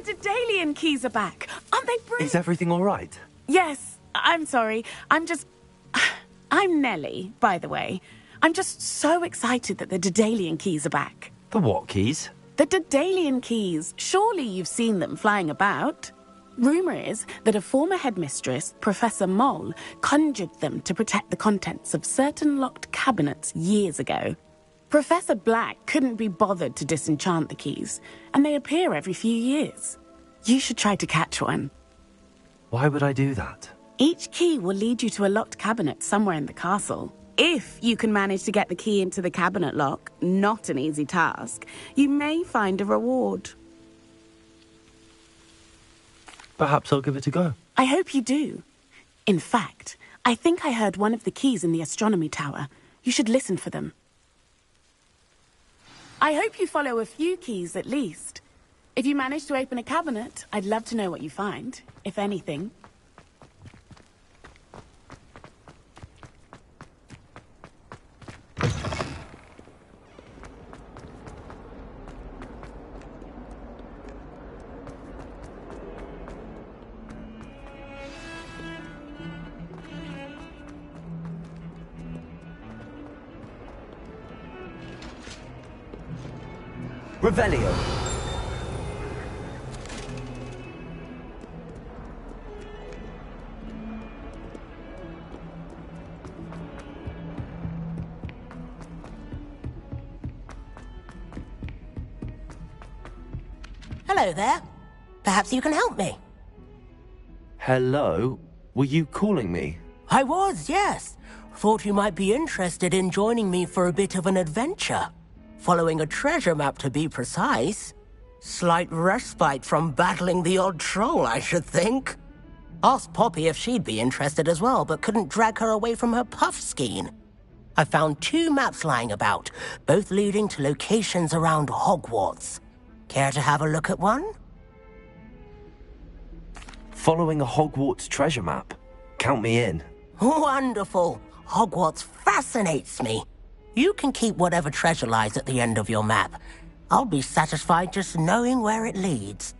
The Daedalian keys are back. Aren't they brilliant? Is everything all right? Yes, I'm sorry. I'm Nellie, by the way. I'm just so excited that the Daedalian keys are back. The what keys? The Daedalian keys. Surely you've seen them flying about. Rumour is that a former headmistress, Professor Moll, conjured them to protect the contents of certain locked cabinets years ago. Professor Black couldn't be bothered to disenchant the keys, and they appear every few years. You should try to catch one. Why would I do that? Each key will lead you to a locked cabinet somewhere in the castle. If you can manage to get the key into the cabinet lock, not an easy task, you may find a reward. Perhaps I'll give it a go. I hope you do. In fact, I think I heard one of the keys in the astronomy tower. You should listen for them. I hope you follow a few keys at least. If you manage to open a cabinet, I'd love to know what you find, if anything. Revelio. Hello there. Perhaps you can help me. Hello? Were you calling me? I was, yes. Thought you might be interested in joining me for a bit of an adventure. Following a treasure map, to be precise. Slight respite from battling the odd troll, I should think. Asked Poppy if she'd be interested as well, but couldn't drag her away from her puff skein. I found 2 maps lying about, both leading to locations around Hogwarts. Care to have a look at one? Following a Hogwarts treasure map. Count me in. Wonderful. Hogwarts fascinates me. You can keep whatever treasure lies at the end of your map. I'll be satisfied just knowing where it leads.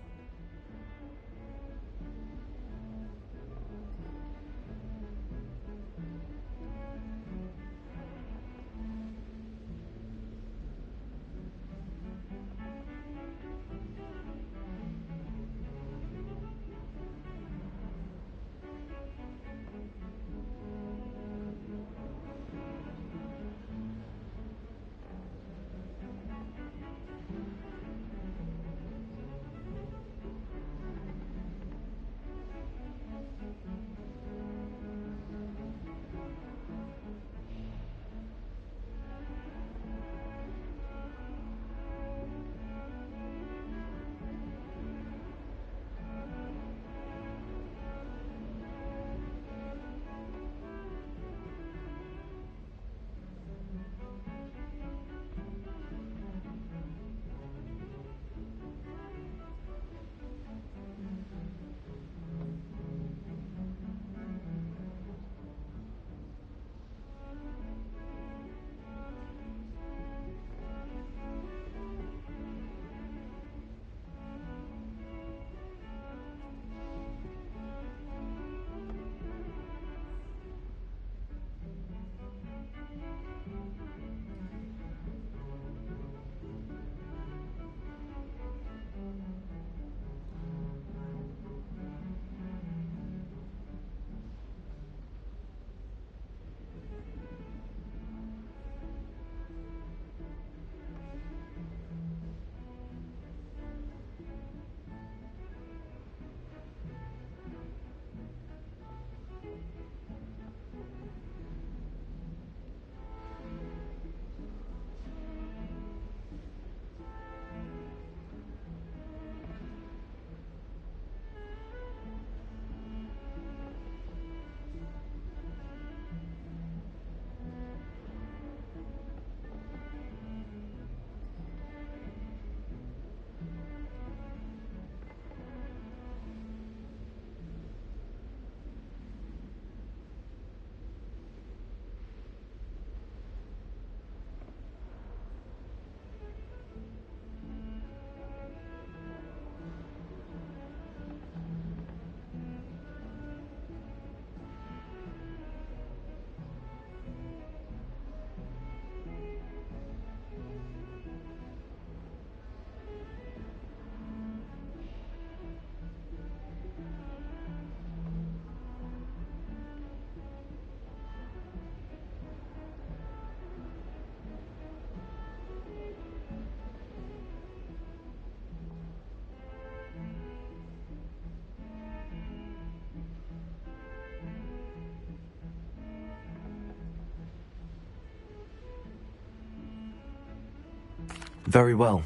Very well.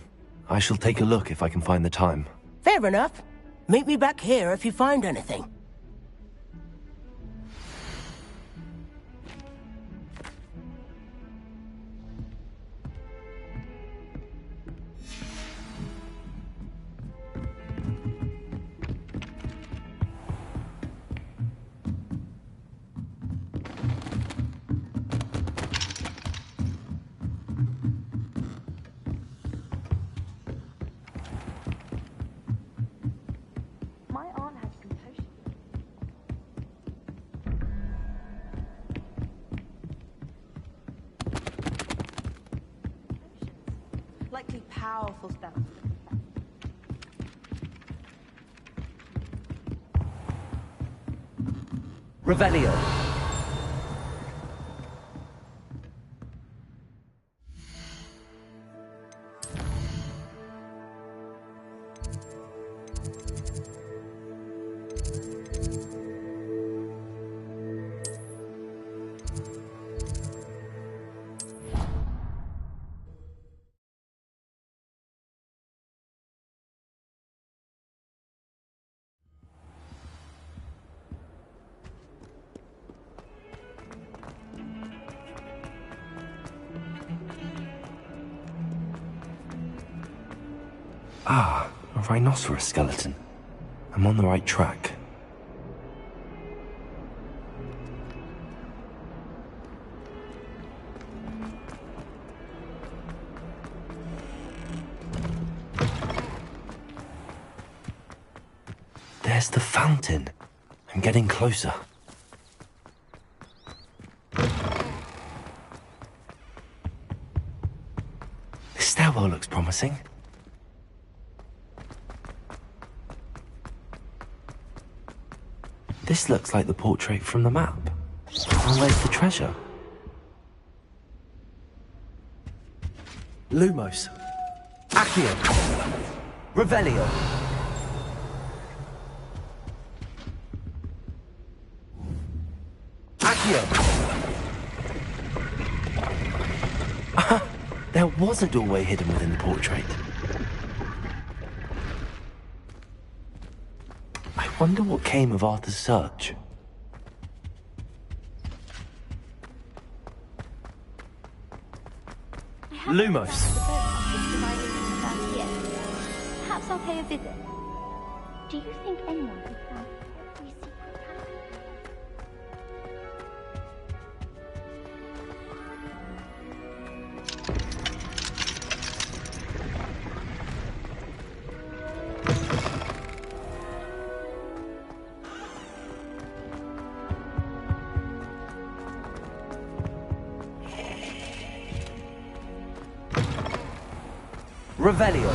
I shall take a look if I can find the time. Fair enough. Meet me back here if you find anything. My aunt has some potions. Likely powerful spells. Revelio. Ah, a rhinoceros skeleton. I'm on the right track. There's the fountain. I'm getting closer. This stairwell looks promising. This looks like the portrait from the map. Well, where's the treasure? Lumos. Accio. Revelio. Accio. There was a doorway hidden within the portrait. I wonder what came of Arthur's search. Lumos. Perhaps I'll pay a visit. Do you think anyone could find every secret Revelio.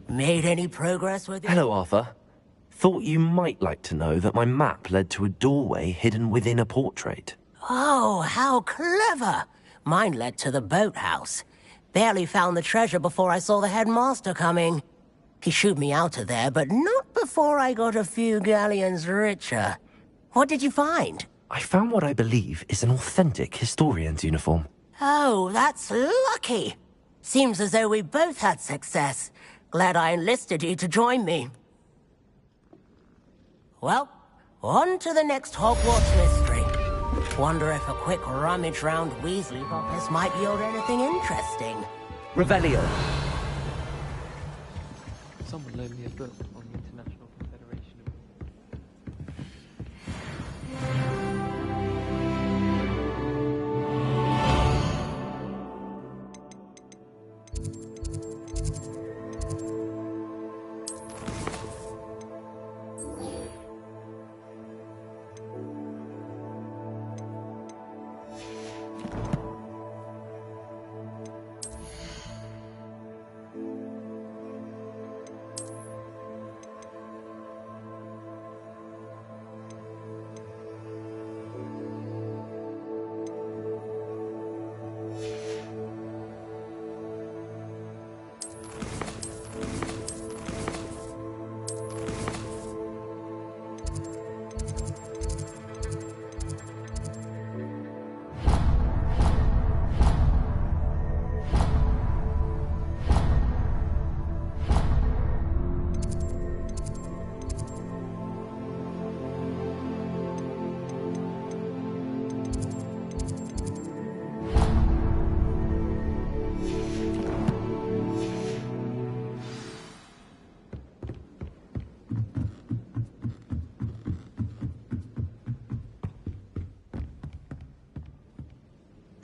Made any progress with it? Hello, Arthur. Thought you might like to know that my map led to a doorway hidden within a portrait. Oh, how clever! Mine led to the boathouse. Barely found the treasure before I saw the headmaster coming. He shooed me out of there, but not before I got a few galleons richer. What did you find? I found what I believe is an authentic historian's uniform. Oh, that's lucky. Seems as though we both had success. Glad I enlisted you to join me. Well, on to the next Hogwarts mystery. Wonder if a quick rummage round Weasley's office might yield anything interesting. Revelio. Someone loaned me a book on the International Confederation of...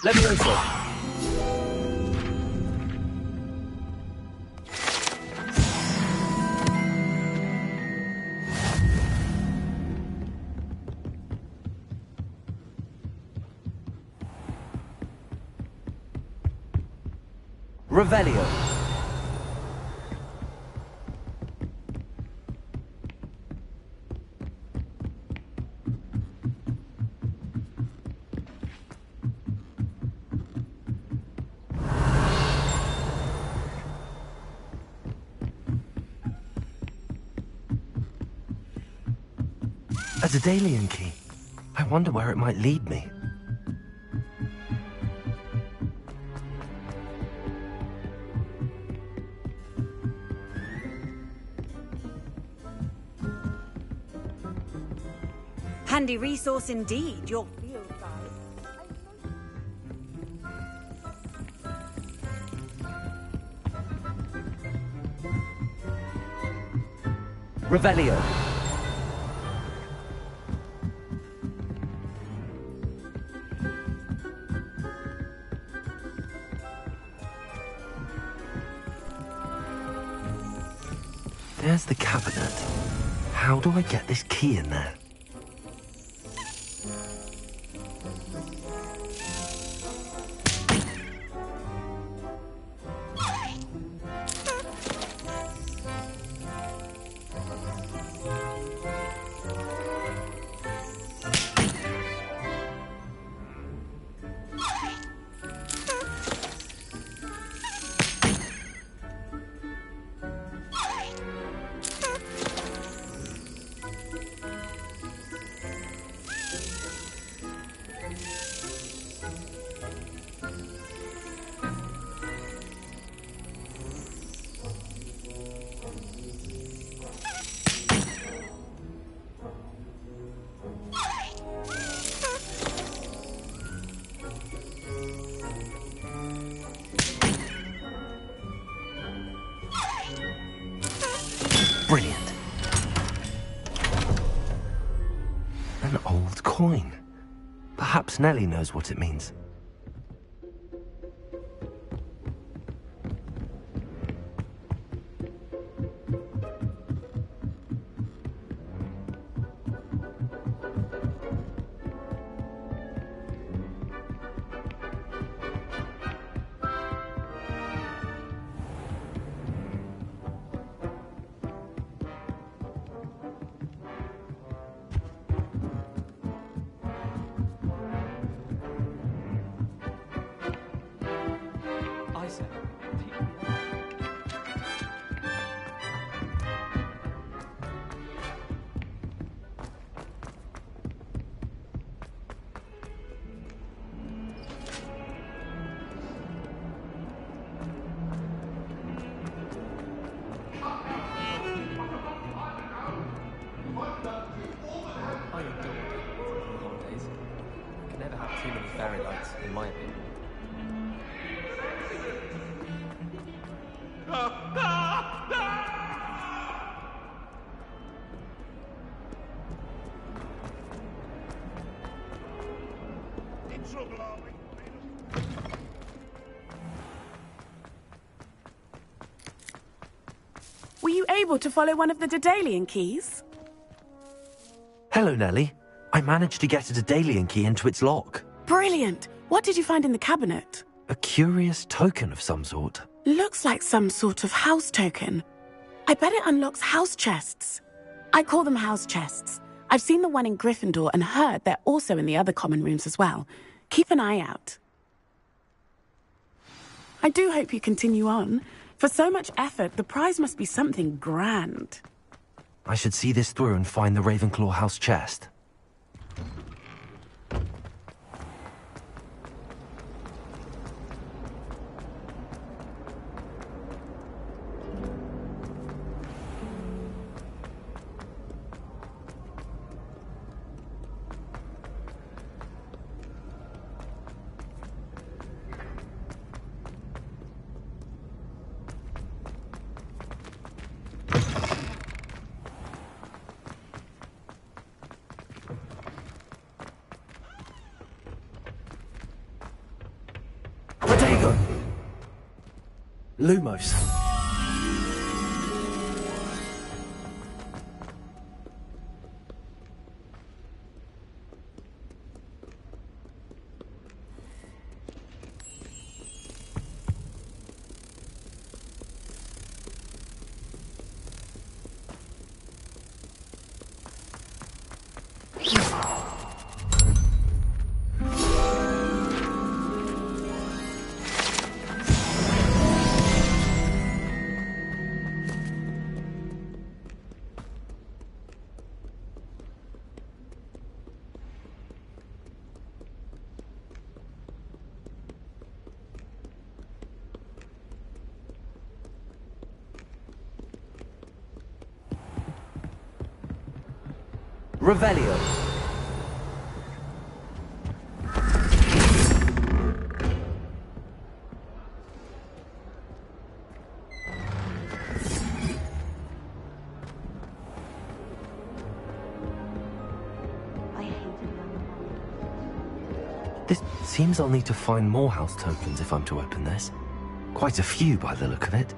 Levioso. Revelio. A Daedalian key. I wonder where it might lead me. Handy resource indeed, your field guide. Revelio. There's the cabinet. How do I get this key in there? Brilliant. An old coin. Perhaps Nellie knows what it means. Too many fairy lights, in my opinion. Were you able to follow one of the Daedalian keys? Hello, Nellie. I managed to get a Daedalian key into its lock. Brilliant! What did you find in the cabinet? A curious token of some sort. Looks like some sort of house token. I bet it unlocks house chests. I call them house chests. I've seen the one in Gryffindor and heard they're also in the other common rooms as well. Keep an eye out. I do hope you continue on. For so much effort, the prize must be something grand. I should see this through and find the Ravenclaw house chest. Lumos. Revelio. I hated London. This seems I'll need to find more house tokens if I'm to open this. Quite a few by the look of it.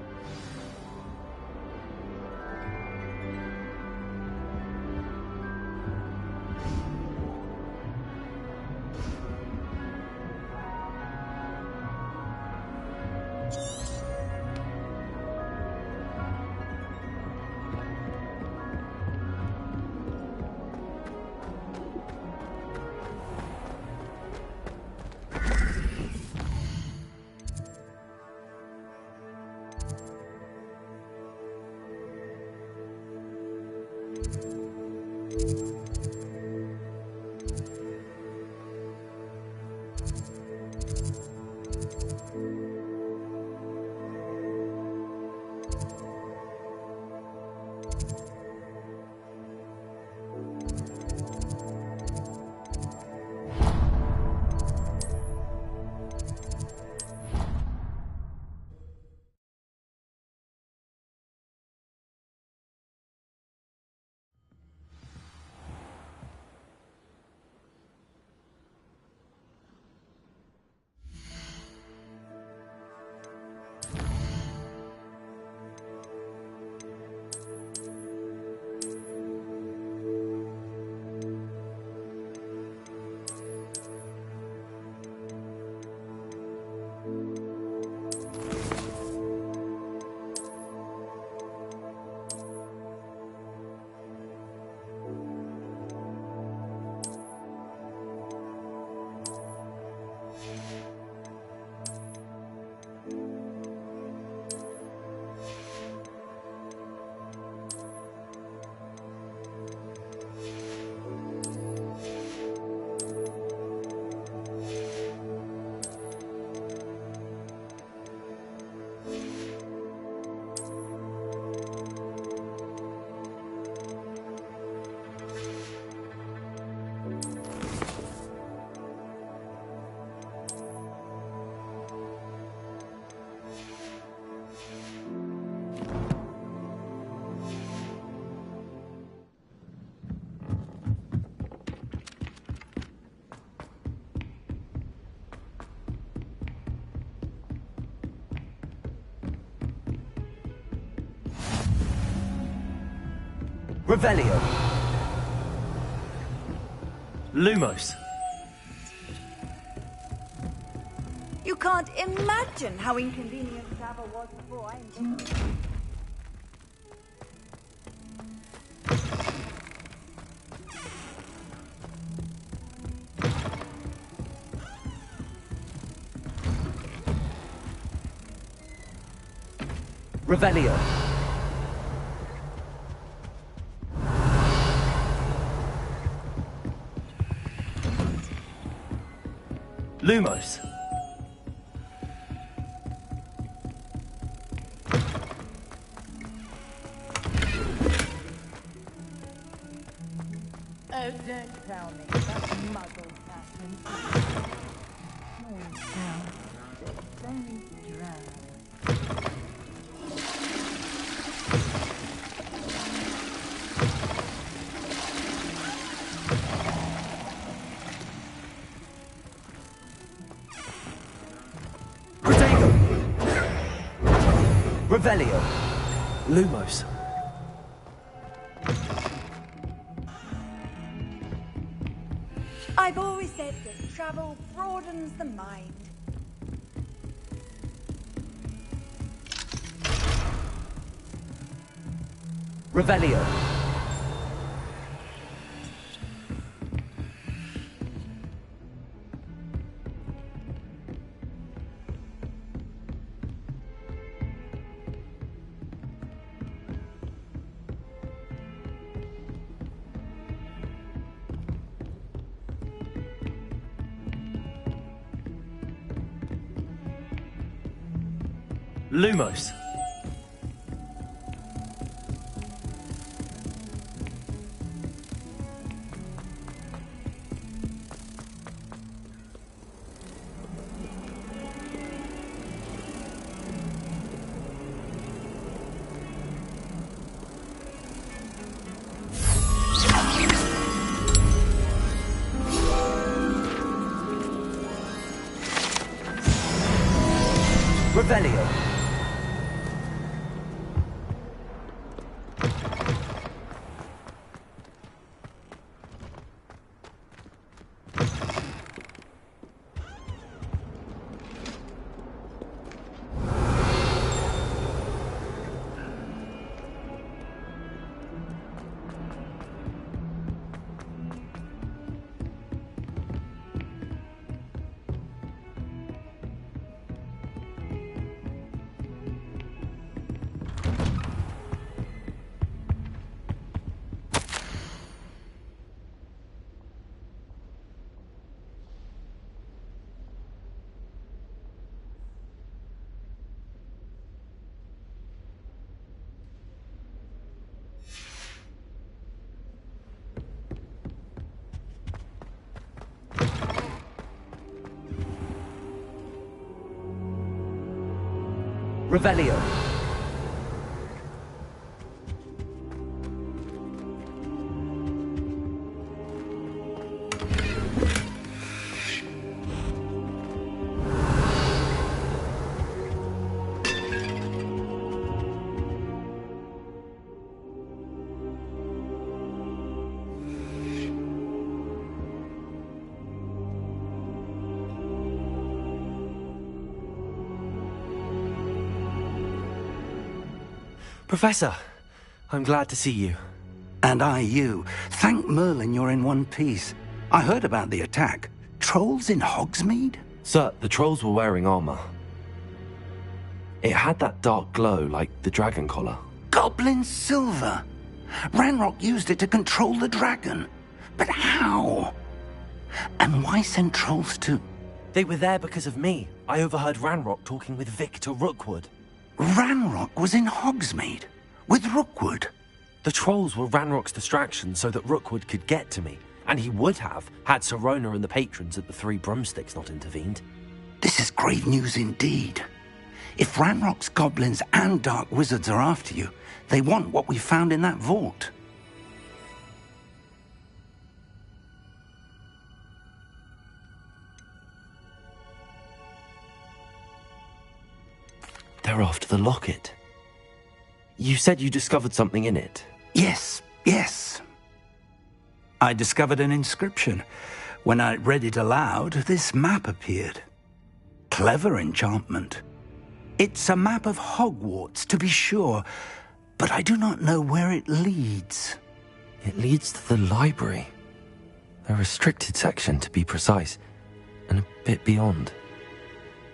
Revelio. Lumos. You can't imagine how inconvenient travel was before I invented it. Revelio. Lumos. Oh, don't tell me that muggle happened. Oh, no. It's very dry. Protego. Revelio. Lumos. I've always said that travel broadens the mind. Revelio. Lumos. Revelio. Revelio. Professor, I'm glad to see you. And I you. Thank Merlin you're in one piece. I heard about the attack. Trolls in Hogsmeade? Sir, the trolls were wearing armor. It had that dark glow like the dragon collar. Goblin silver! Ranrock used it to control the dragon. But how? And why send trolls to... They were there because of me. I overheard Ranrock talking with Victor Rookwood. Ranrock was in Hogsmeade? With Rookwood? The trolls were Ranrock's distraction so that Rookwood could get to me. And he would have, had Sirona and the patrons at the Three Broomsticks not intervened. This is grave news indeed. If Ranrock's goblins and dark wizards are after you, they want what we found in that vault. They're after the locket. You said you discovered something in it. Yes, Yes. I discovered an inscription. When I read it aloud, this map appeared. Clever enchantment. It's a map of Hogwarts, to be sure, but I do not know where it leads. It leads to the library. A restricted section, to be precise, and a bit beyond.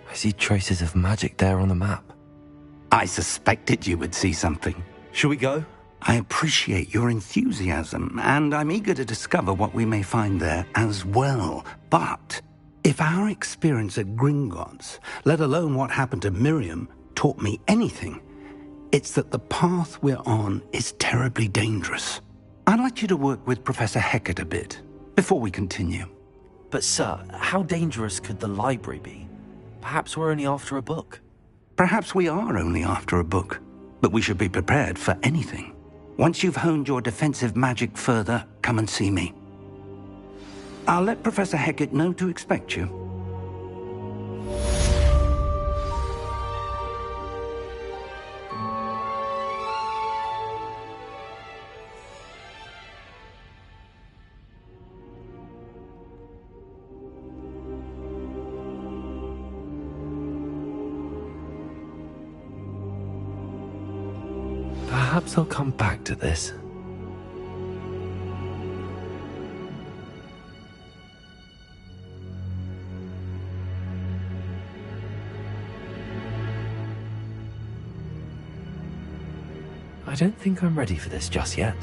I see traces of magic there on the map. I suspected you would see something. Shall we go? I appreciate your enthusiasm, and I'm eager to discover what we may find there as well. But if our experience at Gringotts, let alone what happened to Miriam, taught me anything, it's that the path we're on is terribly dangerous. I'd like you to work with Professor Hecat a bit before we continue. But sir, how dangerous could the library be? Perhaps we're only after a book. Perhaps we are only after a book, but we should be prepared for anything. Once you've honed your defensive magic further, come and see me. I'll let Professor Hecat know to expect you. Perhaps I'll come back to this. I don't think I'm ready for this just yet.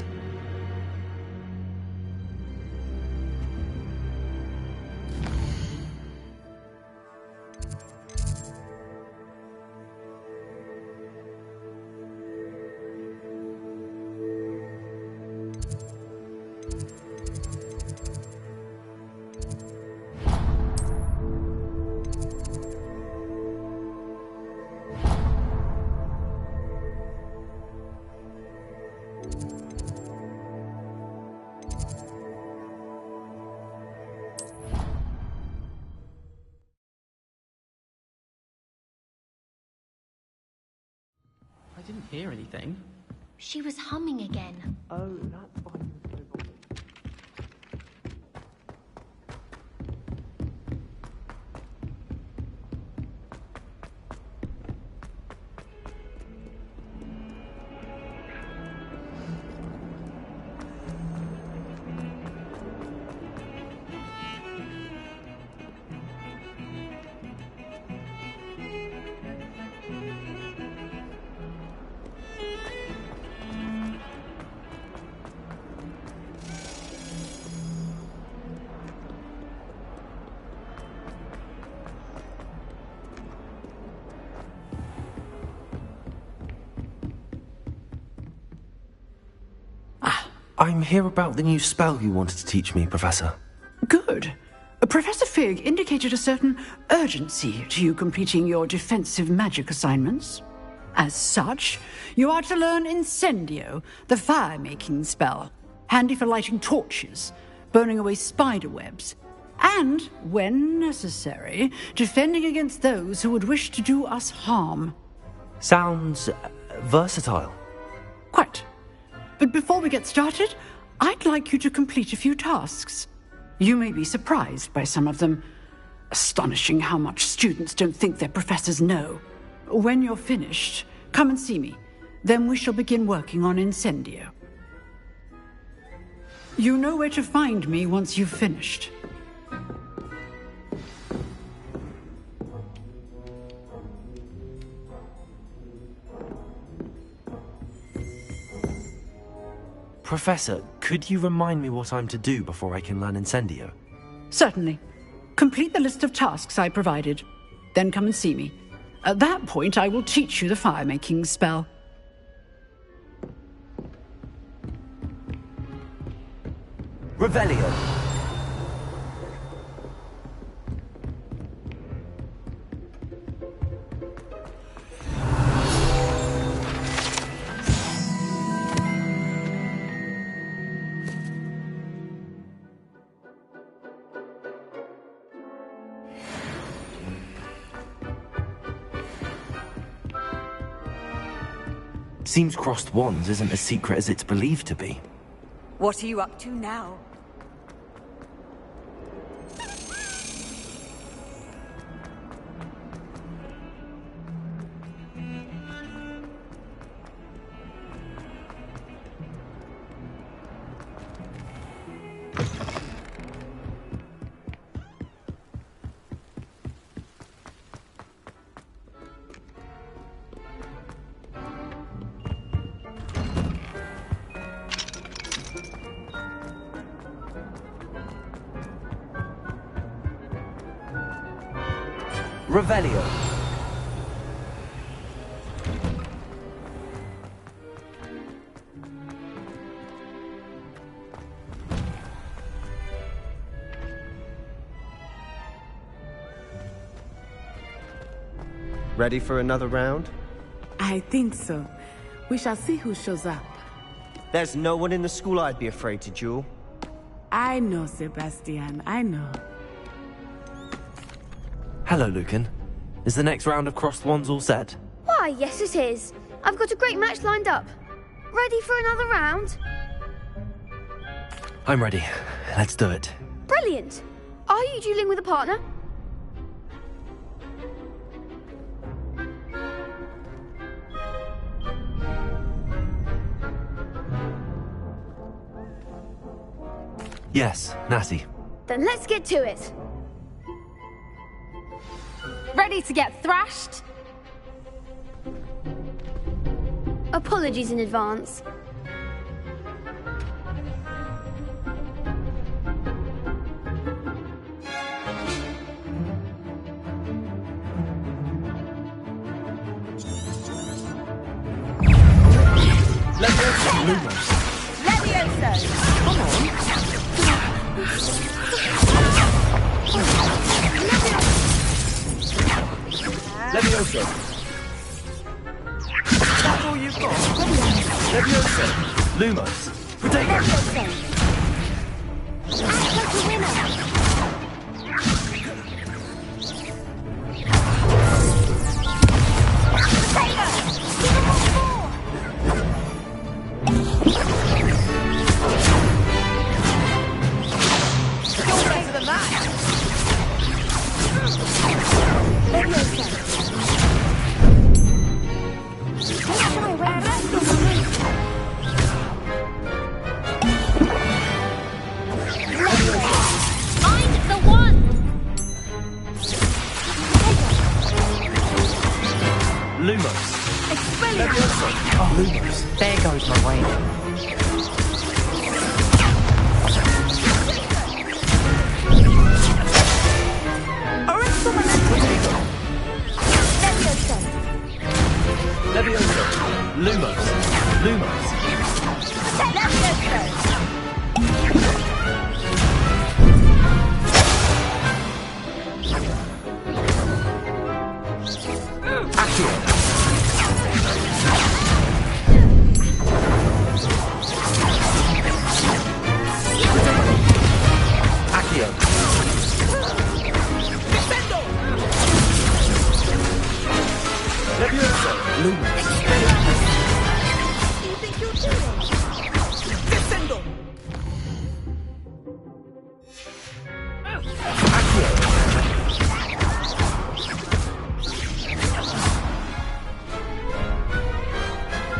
I didn't hear anything. She was humming again. Oh, that's why you were so bothered. I'm here about the new spell you wanted to teach me, Professor. Good. Professor Fig indicated a certain urgency to you completing your defensive magic assignments. As such, you are to learn Incendio, the fire-making spell, handy for lighting torches, burning away spider webs, and, when necessary, defending against those who would wish to do us harm. Sounds versatile. Quite. But before we get started, I'd like you to complete a few tasks. You may be surprised by some of them. Astonishing how much students don't think their professors know. When you're finished, come and see me. Then we shall begin working on Incendio. You know where to find me once you've finished. Professor, could you remind me what I'm to do before I can learn Incendio? Certainly. Complete the list of tasks I provided. Then come and see me. At that point, I will teach you the fire-making spell. Revelio. Seems crossed wands isn't as secret as it's believed to be. What are you up to now? Revelio. Ready for another round? I think so. We shall see who shows up. There's no one in the school I'd be afraid to duel. I know, Sebastian, I know. Hello, Lucan. Is the next round of Crossed Wands all set? Why, yes it is. I've got a great match lined up. Ready for another round? I'm ready. Let's do it. Brilliant. Are you dueling with a partner? Yes, Natty. Then let's get to it. Ready to get thrashed? Apologies in advance. Levioso! Come on! Levioso! That's all you've got? Levioso! Lumos! Protect us! Act like a winner! There goes my way. Levioso! Lumos! Lumos! Accio! Accio! Levioso! Lumos! You think you're doing? Descendo!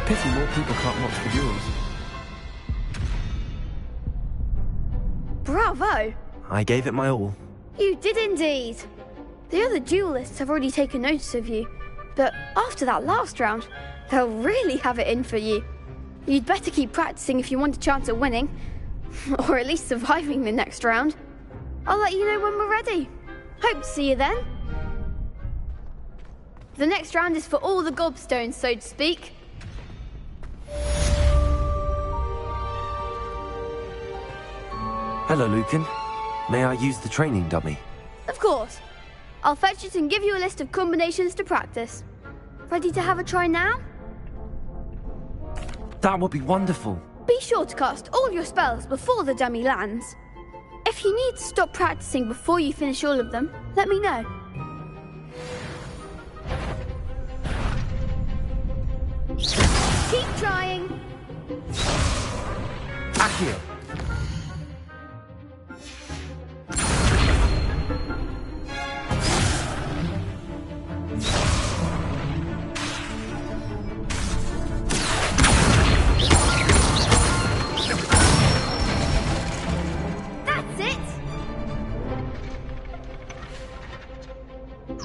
Pity more people can't watch the duels. Bravo! I gave it my all. You did indeed. The other duelists have already taken notice of you, but after that last round, they'll really have it in for you. You'd better keep practicing if you want a chance at winning, or at least surviving the next round. I'll let you know when we're ready. Hope to see you then. The next round is for all the gobstones, so to speak. Hello, Lucan. May I use the training dummy? Of course. I'll fetch it and give you a list of combinations to practice. Ready to have a try now? That would be wonderful. Be sure to cast all your spells before the dummy lands. If you need to stop practicing before you finish all of them, let me know. Keep trying. Accio!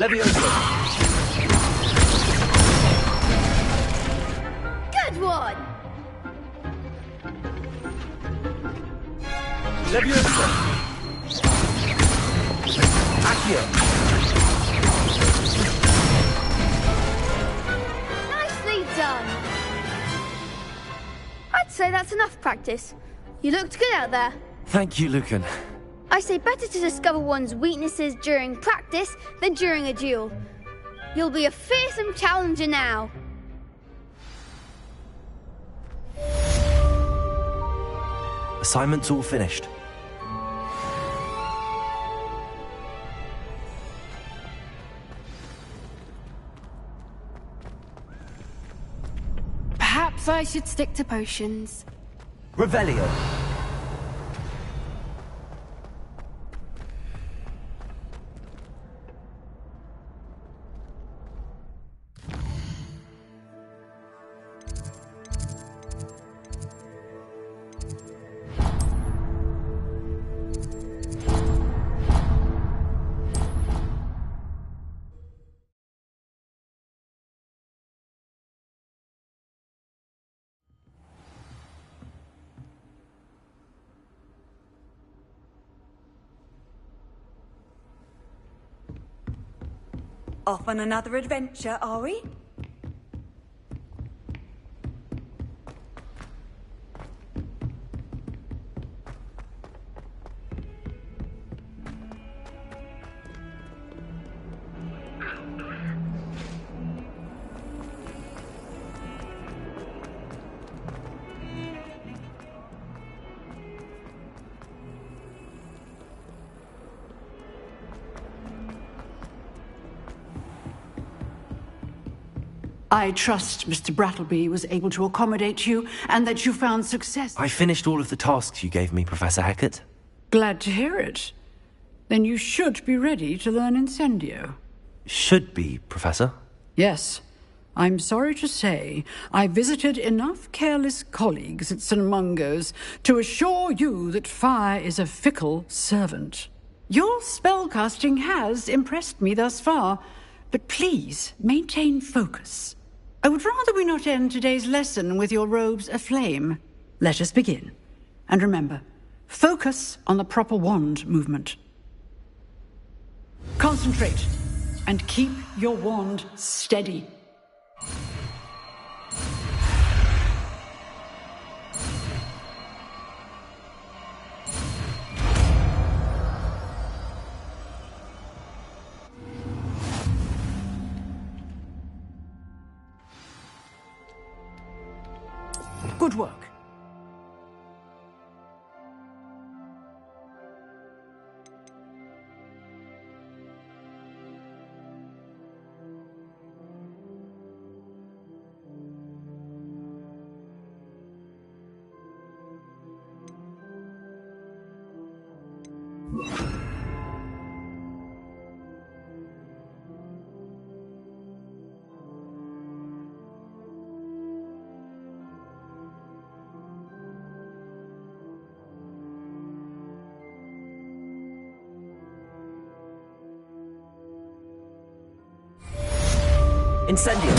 Leviosa! Good one! Leviosa! Accio! Nicely done! I'd say that's enough practice. You looked good out there. Thank you, Lucan. I say better to discover one's weaknesses during practice than during a duel. You'll be a fearsome challenger now. Assignment's all finished. Perhaps I should stick to potions. Revelio. Off on another adventure, are we? I trust Mr. Brattleby was able to accommodate you and that you found success. I finished all of the tasks you gave me, Professor Hackett. Glad to hear it. Then you should be ready to learn Incendio. Should be, Professor. Yes. I'm sorry to say I visited enough careless colleagues at St. Mungo's to assure you that fire is a fickle servant. Your spellcasting has impressed me thus far, but please maintain focus. I would rather we not end today's lesson with your robes aflame. Let us begin. And remember, focus on the proper wand movement. Concentrate and keep your wand steady. Good work. Incendio.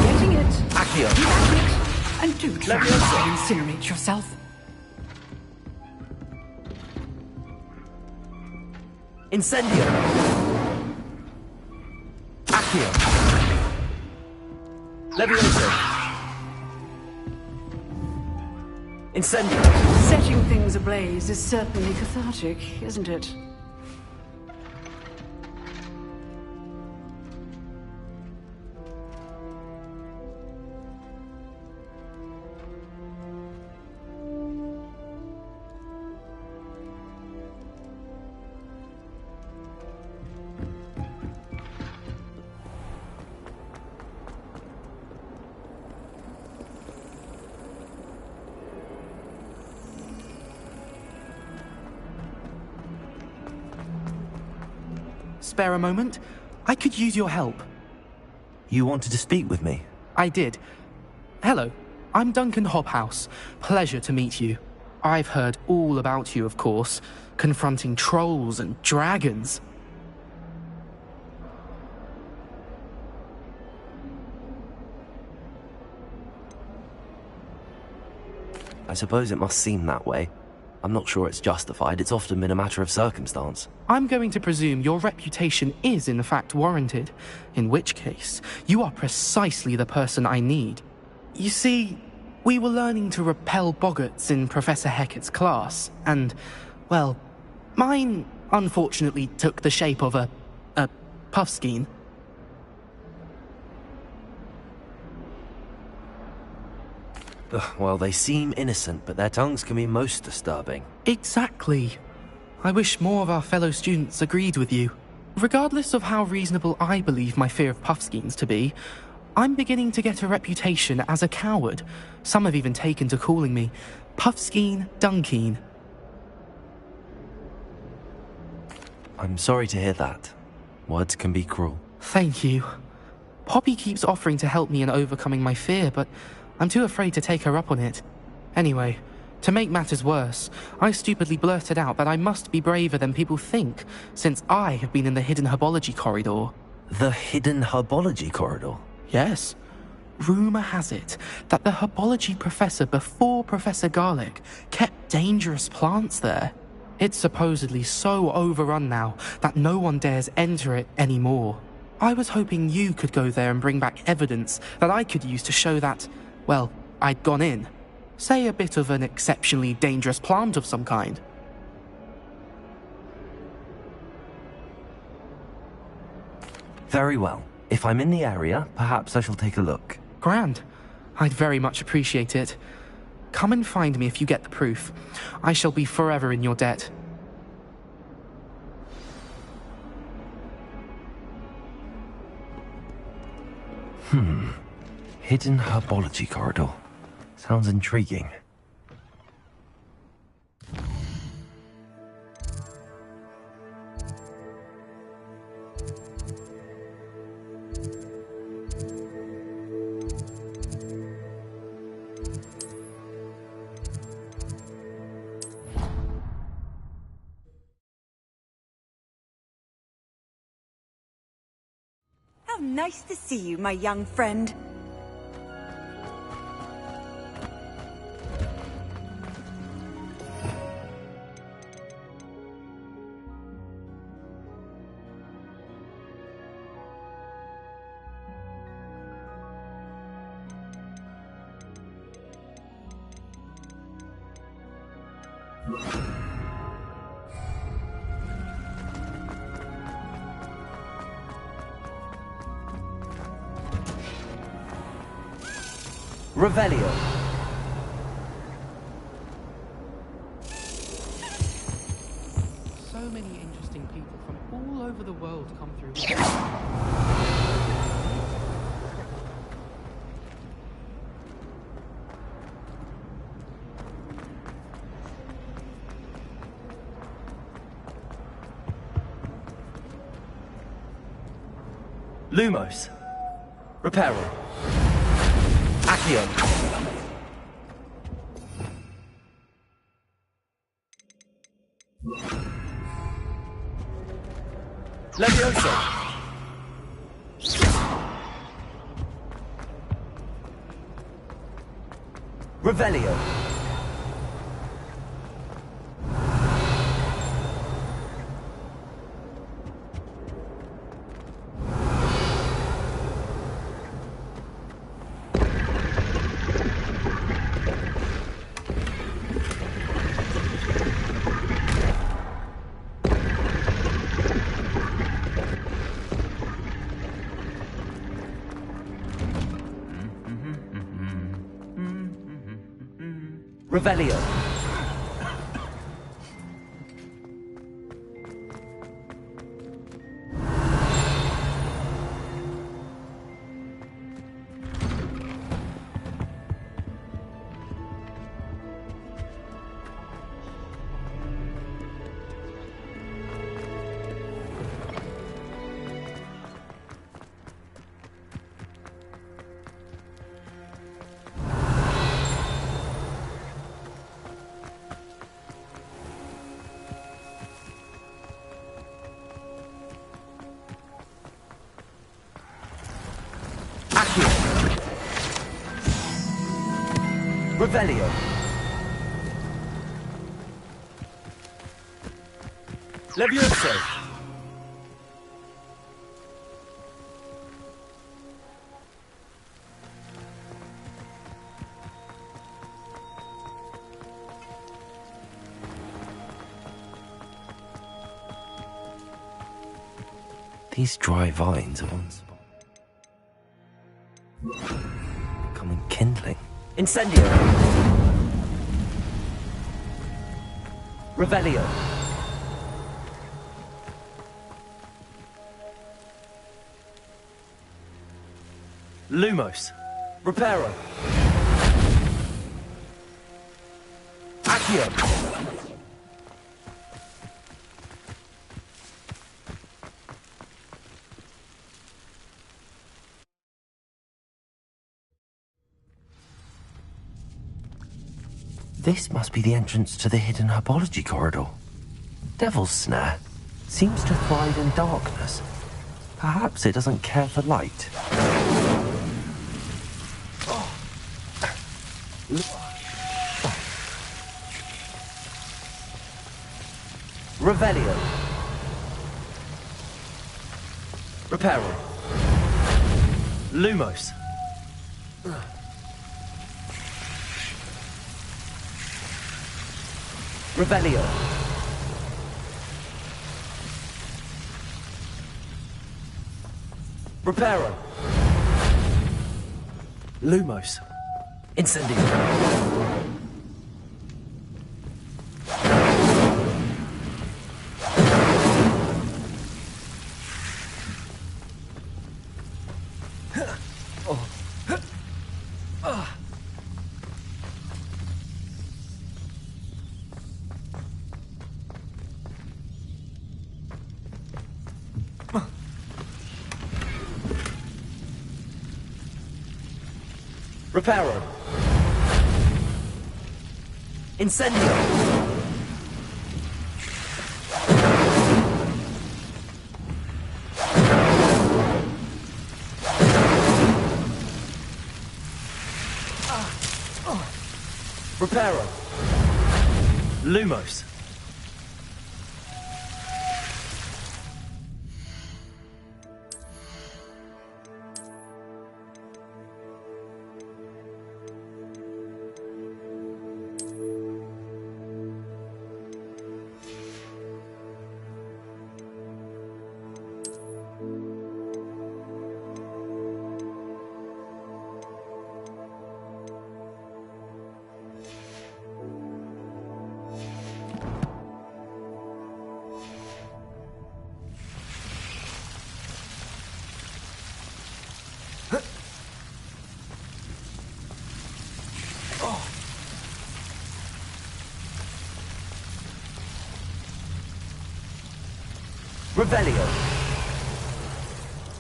Getting it. Accio. Get it. And do try to incinerate yourself. Incendio. Accio. Leviosa. Incendio. Setting things ablaze is certainly cathartic, isn't it? spare a moment? I could use your help. You wanted to speak with me? I did. Hello, I'm Duncan Hobhouse. Pleasure to meet you. I've heard all about you, of course, confronting trolls and dragons. I suppose it must seem that way. I'm not sure it's justified. It's often been a matter of circumstance. I'm going to presume your reputation is in fact warranted, in which case, you are precisely the person I need. You see, we were learning to repel boggarts in Professor Hecat's class, and, well, mine unfortunately took the shape of a puffskein. Well, they seem innocent, but their tongues can be most disturbing. Exactly. I wish more of our fellow students agreed with you. Regardless of how reasonable I believe my fear of puffskeins to be, I'm beginning to get a reputation as a coward. Some have even taken to calling me Puffskeen Dunkeen. I'm sorry to hear that. Words can be cruel. Thank you. Poppy keeps offering to help me in overcoming my fear, but I'm too afraid to take her up on it. Anyway, to make matters worse, I stupidly blurted out that I must be braver than people think, since I have been in the hidden herbology corridor. The hidden herbology corridor? Yes. Rumour has it that the herbology professor before Professor Garlick kept dangerous plants there. It's supposedly so overrun now that no one dares enter it anymore. I was hoping you could go there and bring back evidence that I could use to show that, well, I'd gone in. Say a bit of an exceptionally dangerous plant of some kind. Very well. If I'm in the area, perhaps I shall take a look. Grand. I'd very much appreciate it. Come and find me if you get the proof. I shall be forever in your debt. Hidden herbology corridor. Sounds intriguing. How nice to see you, my young friend. Revelio. So many interesting people from all over the world come through. Lumos. Reparo. Accio. Levioso. Revelio. Revelio. Revelio. Levioso. These dry vines are becoming kindling. Incendio. Revelio. Lumos. Reparo. Accio. This must be the entrance to the hidden herbology corridor. Devil's Snare seems to thrive in darkness. Perhaps it doesn't care for light. Revelio. Reparo. Lumos. Revelio. Reparo. Lumos. Incendio. Reparo. Incendio. Reparo. Lumos. Revelio.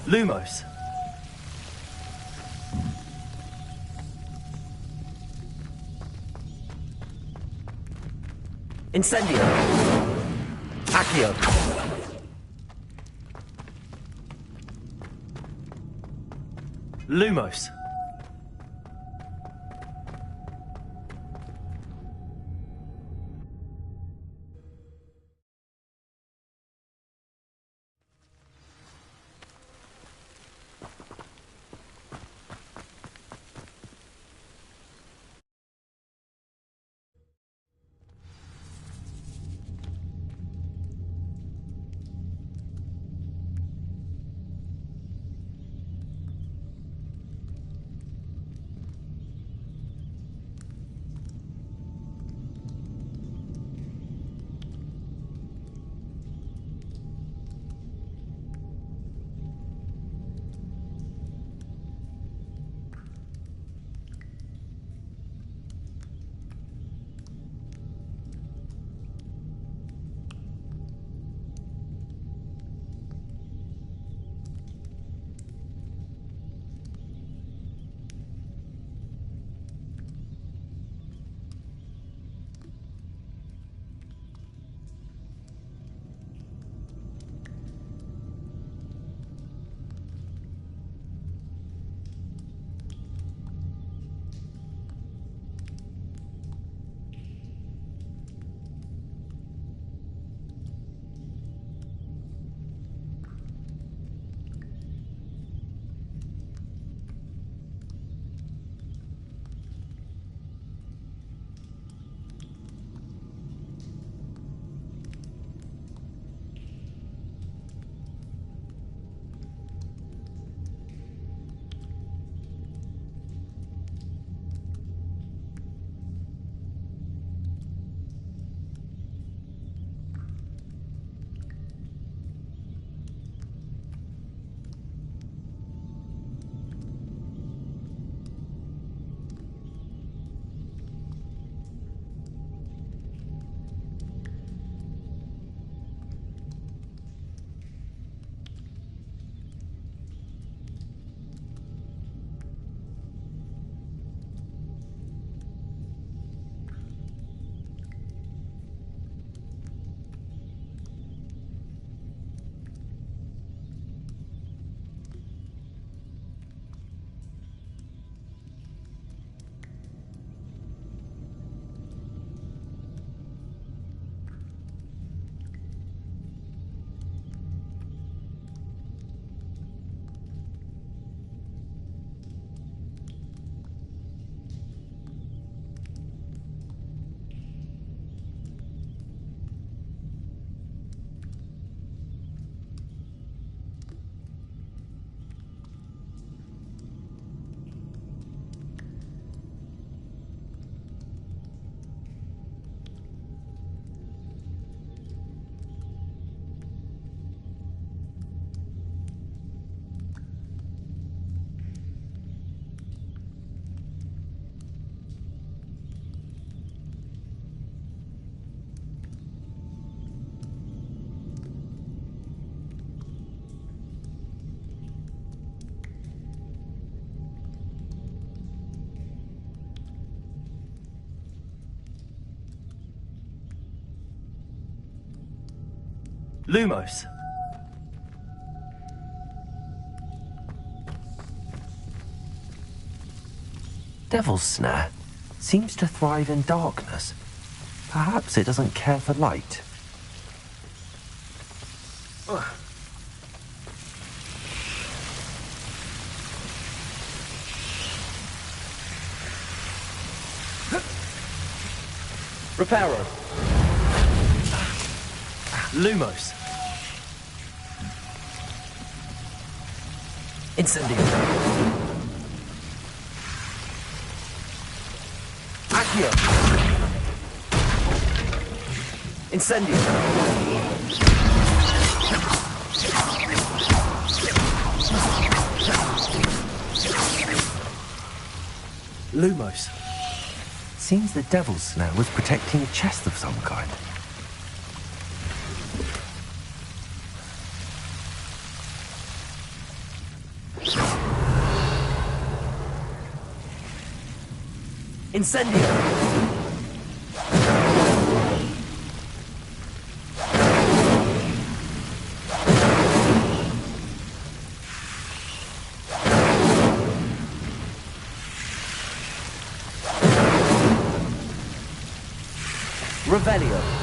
Lumos. Incendio. Accio. Lumos. Lumos. Devil's Snare seems to thrive in darkness. Perhaps it doesn't care for light. Reparo. Lumos. Incendio. Accio. Incendio. Lumos. Seems the Devil's Snare was protecting a chest of some kind. Incendio! Revelio.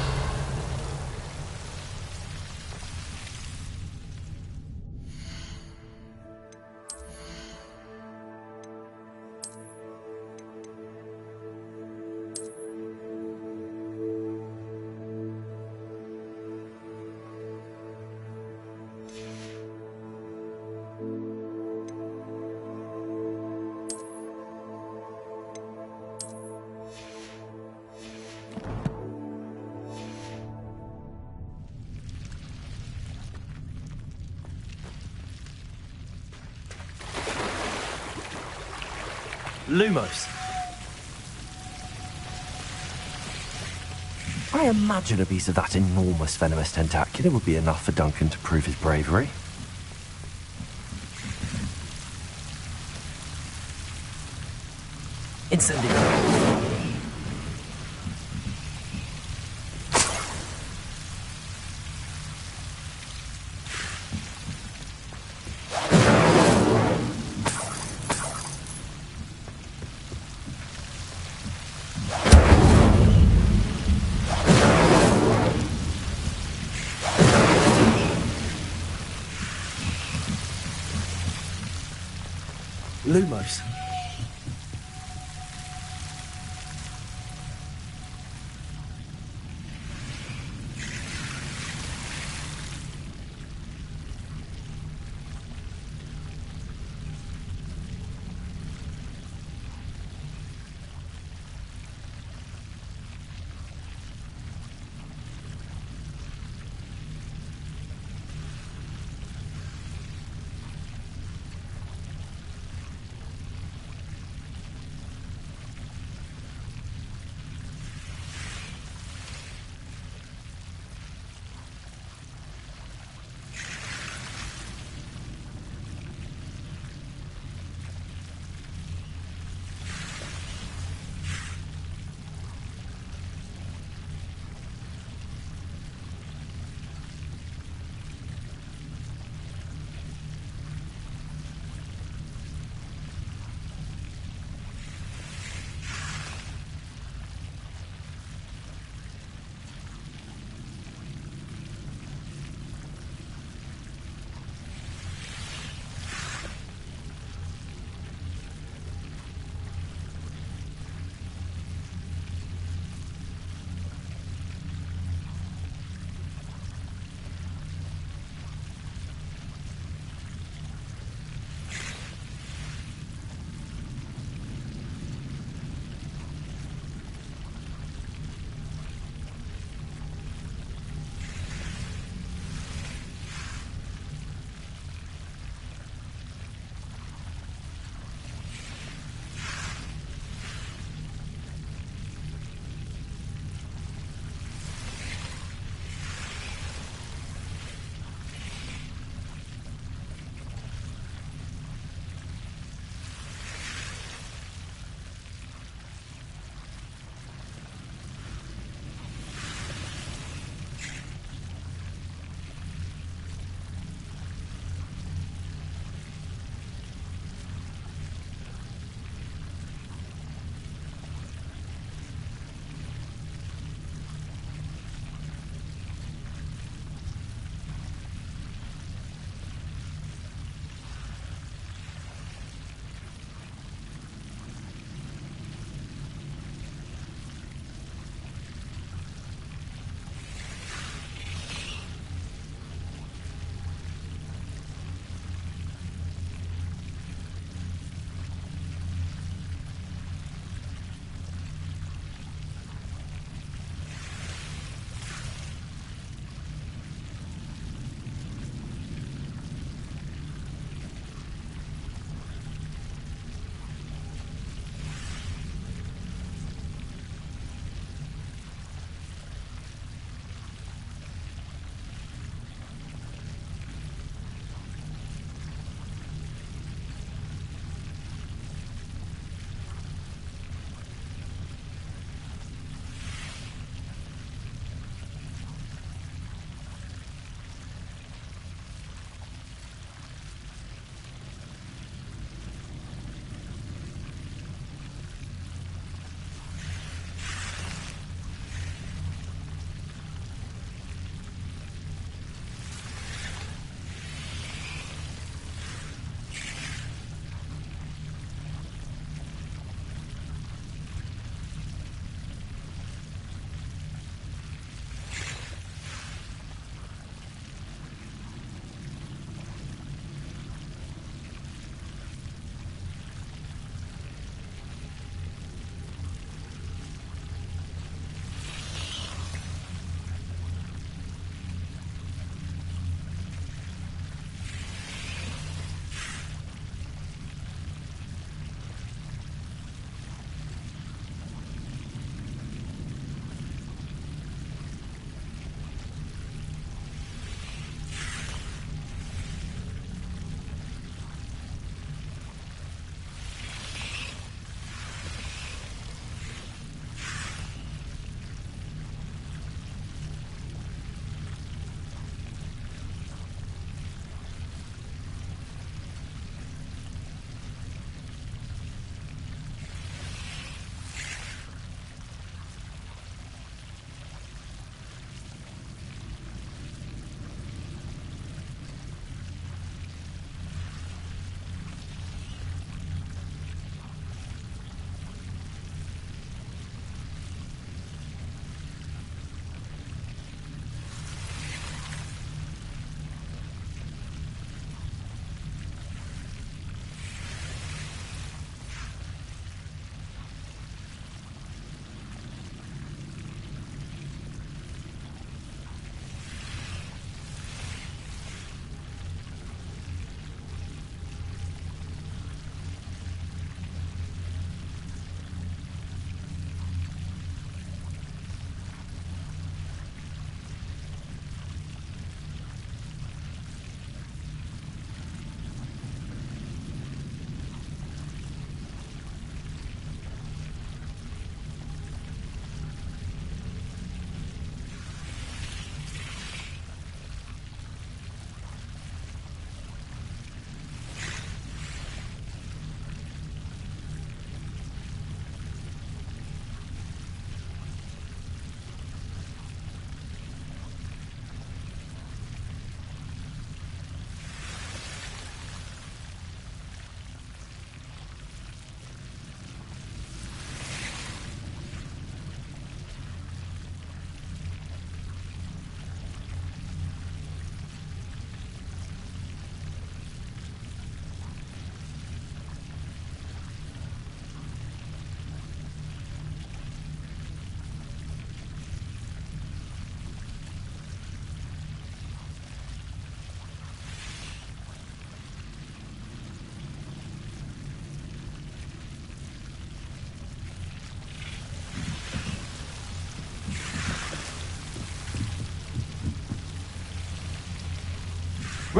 Lumos. I imagine a piece of that enormous venomous tentacular would be enough for Duncan to prove his bravery. Incendio. Lumos.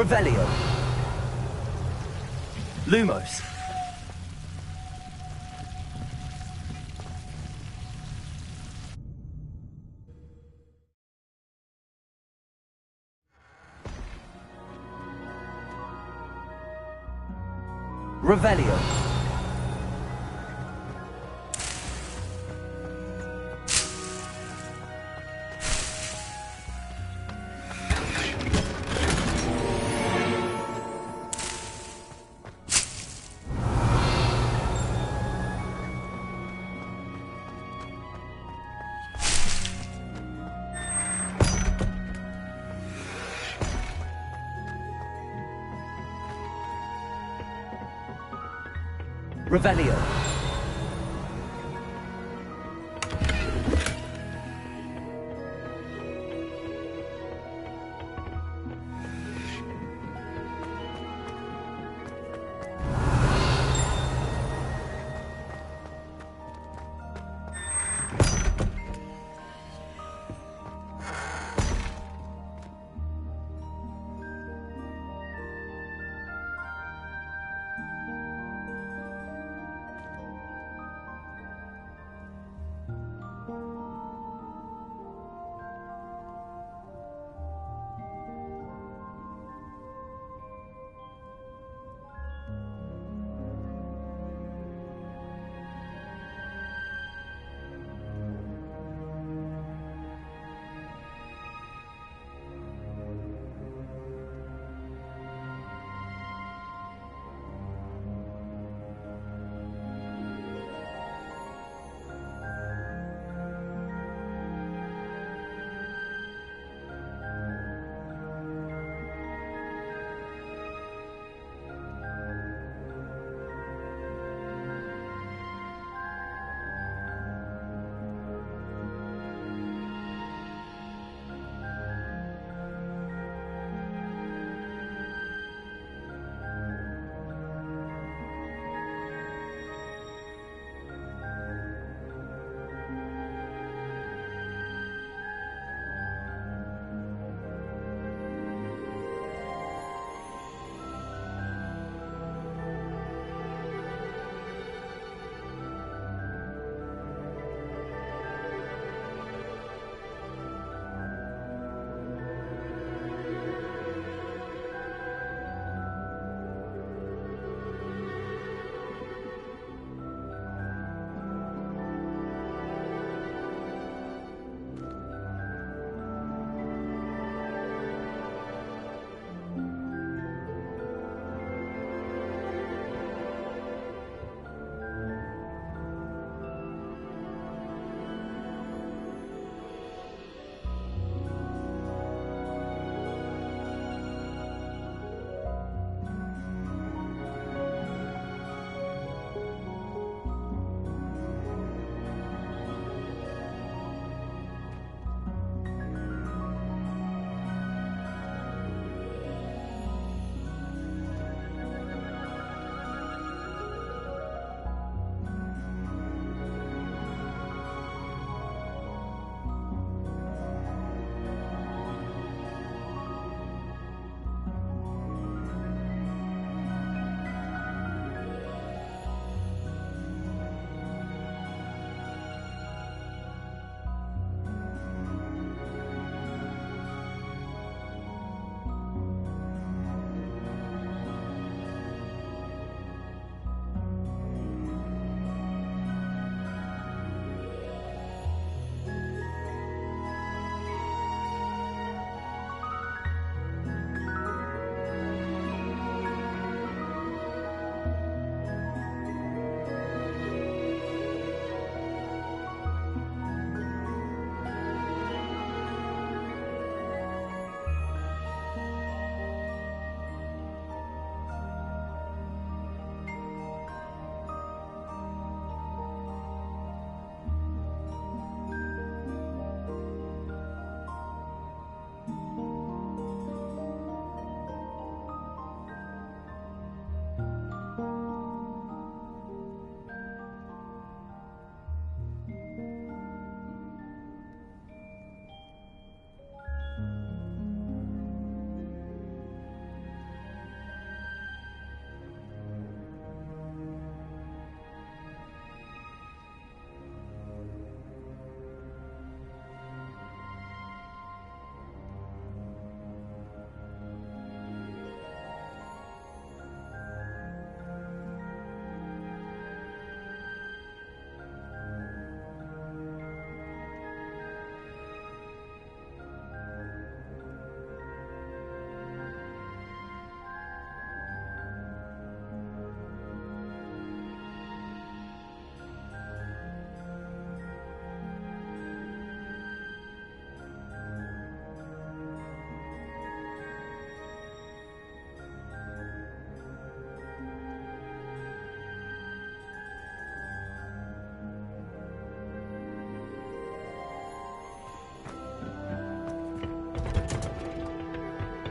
Revelio. Lumos. Revelio. Revelio.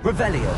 Revelio.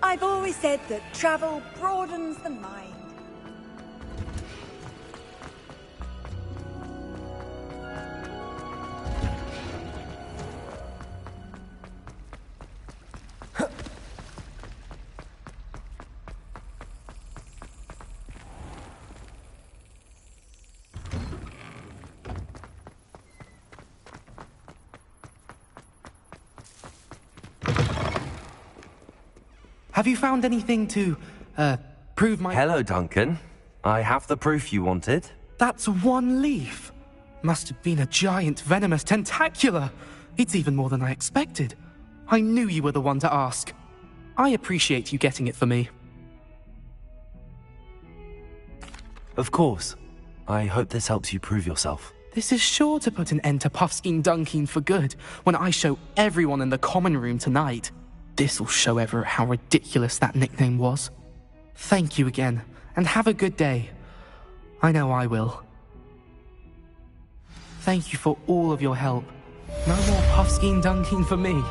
I've always said that travel broadens the mind. Have you found anything to, prove my... Hello, Duncan. I have the proof you wanted. That's one leaf. Must have been a giant venomous tentacula. It's even more than I expected. I knew you were the one to ask. I appreciate you getting it for me. Of course. I hope this helps you prove yourself. This is sure to put an end to Puffskein Dunkin for good when I show everyone in the common room tonight. This'll show Everett how ridiculous that nickname was. Thank you again, and have a good day. I know I will. Thank you for all of your help. No more Puffskein Dunkin for me.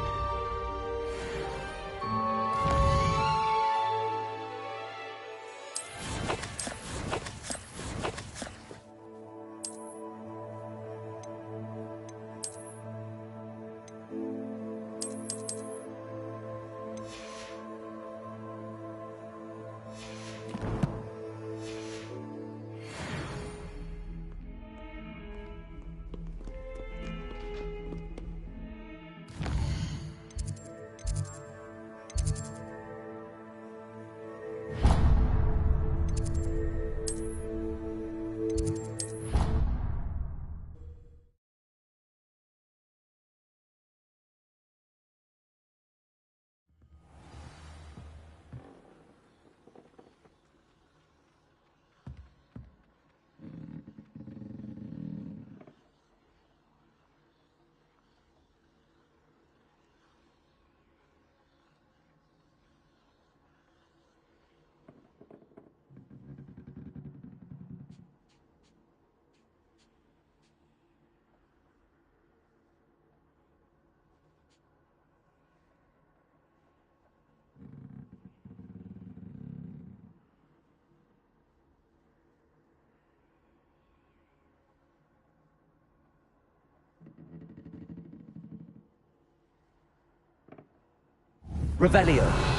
Revelio.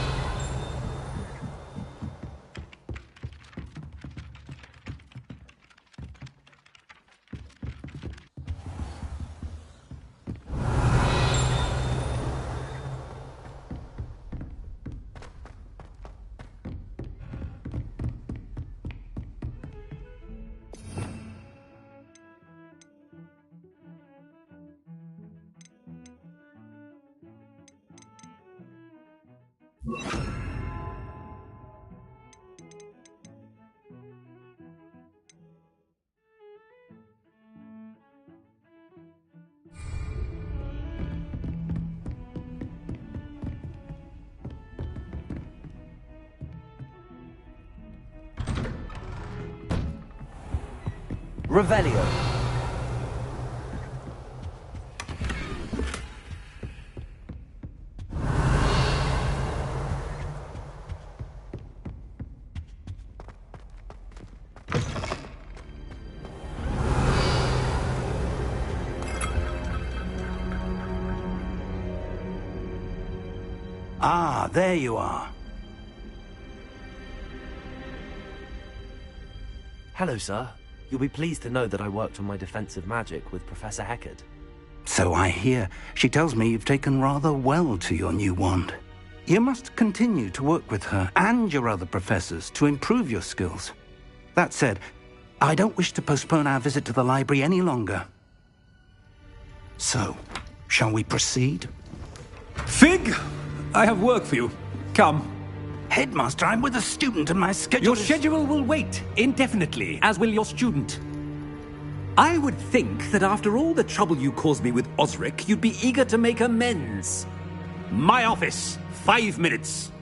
Revelio. Ah, there you are. Hello, sir. You'll be pleased to know that I worked on my defensive magic with Professor Heckard. So I hear. She tells me you've taken rather well to your new wand. You must continue to work with her and your other professors to improve your skills. That said, I don't wish to postpone our visit to the library any longer. So, shall we proceed? Fig, I have work for you. Come. Headmaster, I'm with a student and my schedule Your schedule will wait indefinitely, as will your student. I would think that after all the trouble you caused me with Osric, you'd be eager to make amends. My office, 5 minutes.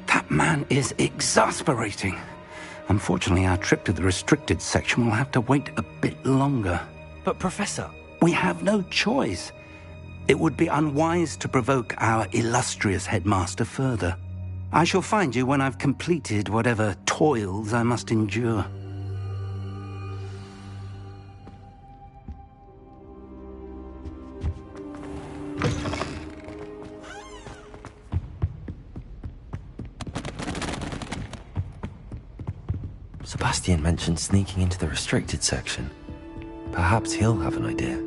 That man is exasperating. Unfortunately, our trip to the restricted section will have to wait a bit longer. But, Professor... We have no choice. It would be unwise to provoke our illustrious headmaster further. I shall find you when I've completed whatever toils I must endure. Sebastian mentioned sneaking into the restricted section. Perhaps he'll have an idea.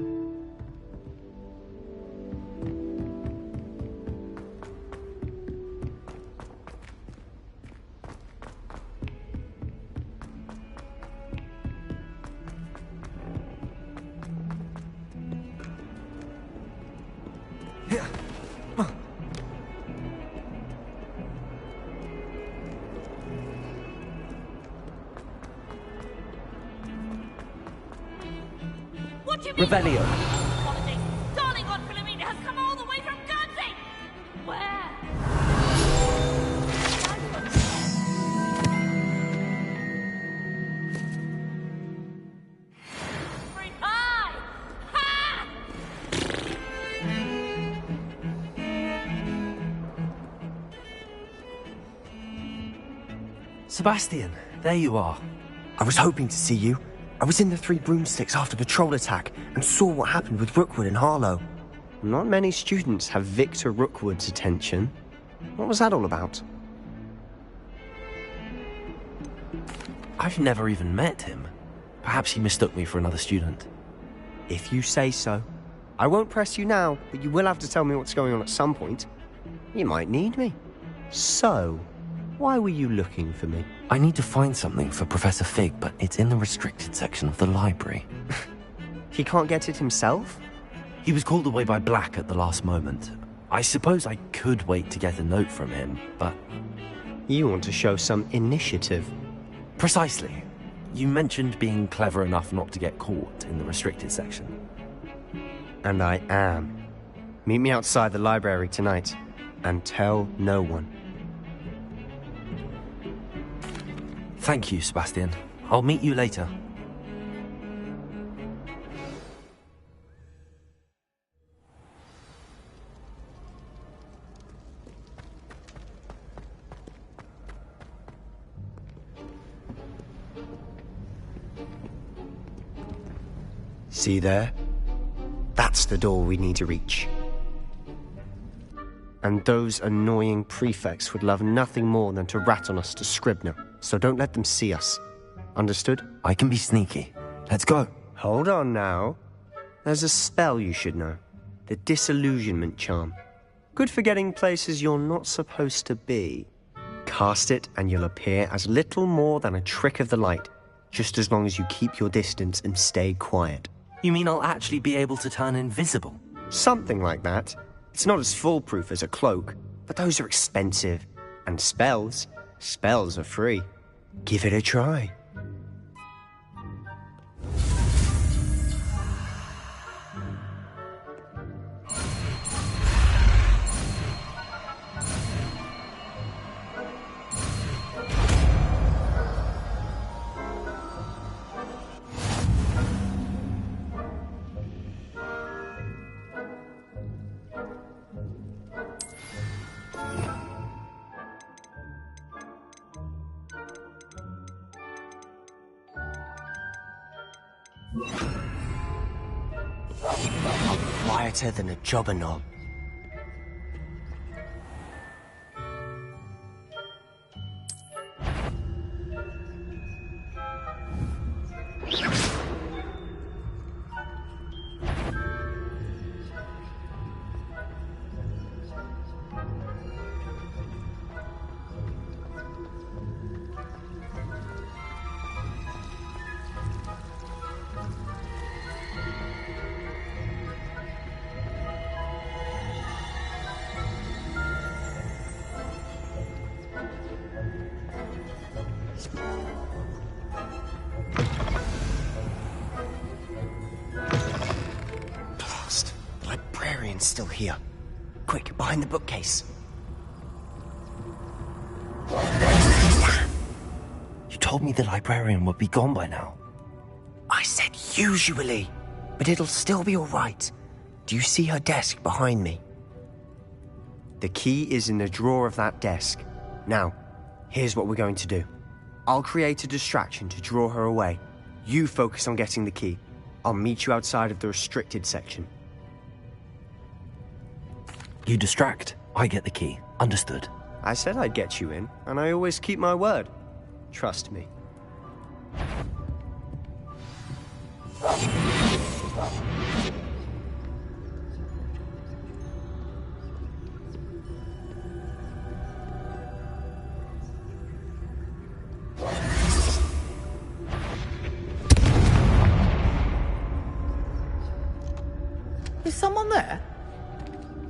Revelio. Darling Aunt Philomena has come all the way from Guernsey! Where? Free pie! Ha! Sebastian, there you are. I was hoping to see you. I was in the Three Broomsticks after the troll attack and saw what happened with Rookwood and Harlow. Not many students have Victor Rookwood's attention. What was that all about? I've never even met him. Perhaps he mistook me for another student. If you say so. I won't press you now, but you will have to tell me what's going on at some point. You might need me. So, why were you looking for me? I need to find something for Professor Fig, but it's in the restricted section of the library. He can't get it himself? He was called away by Black at the last moment. I suppose I could wait to get a note from him, but... You want to show some initiative. Precisely. You mentioned being clever enough not to get caught in the restricted section. And I am. Meet me outside the library tonight, and tell no one. Thank you, Sebastian. I'll meet you later. See there? That's the door we need to reach. And those annoying prefects would love nothing more than to rat on us to Scribner, so don't let them see us. Understood? I can be sneaky. Let's go. Hold on now. There's a spell you should know. The Disillusionment Charm. Good for getting places you're not supposed to be. Cast it and you'll appear as little more than a trick of the light, just as long as you keep your distance and stay quiet. You mean I'll actually be able to turn invisible? Something like that. It's not as foolproof as a cloak, but those are expensive. And spells are free. Give it a try. Quieter than a jobber knob. still here. Quick, behind the bookcase. You told me the librarian would be gone by now. I said usually, but it'll still be all right. Do you see her desk behind me? The key is in the drawer of that desk. Now, here's what we're going to do. I'll create a distraction to draw her away. You focus on getting the key. I'll meet you outside of the restricted section. You distract, I get the key. Understood. I said I'd get you in, and I always keep my word. Trust me. Is someone there?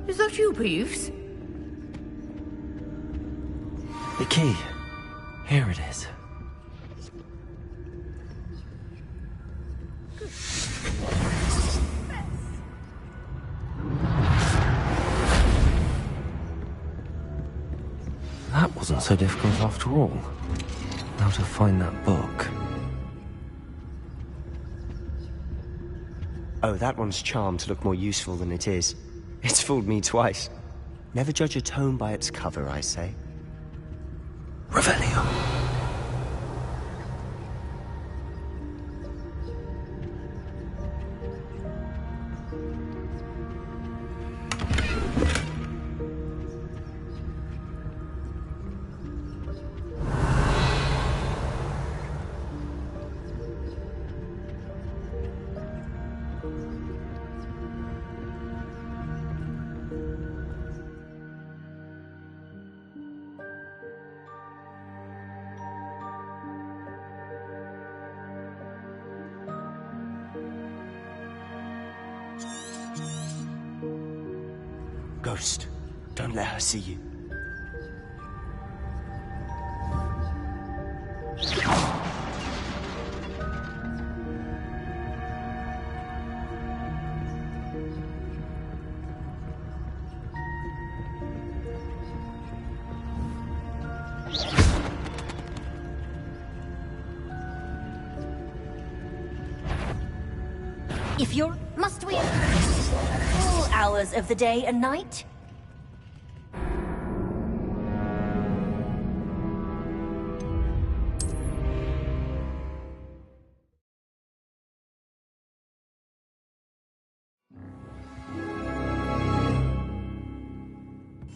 Is that you, Peeves? The key. Here it is. That wasn't so difficult after all. Now to find that book. Oh, that one's charmed to look more useful than it is. It's fooled me twice. Never judge a tome by its cover, I say. Revelio. Ghost, don't let her see you. If you're... Must we... all hours of the day and night?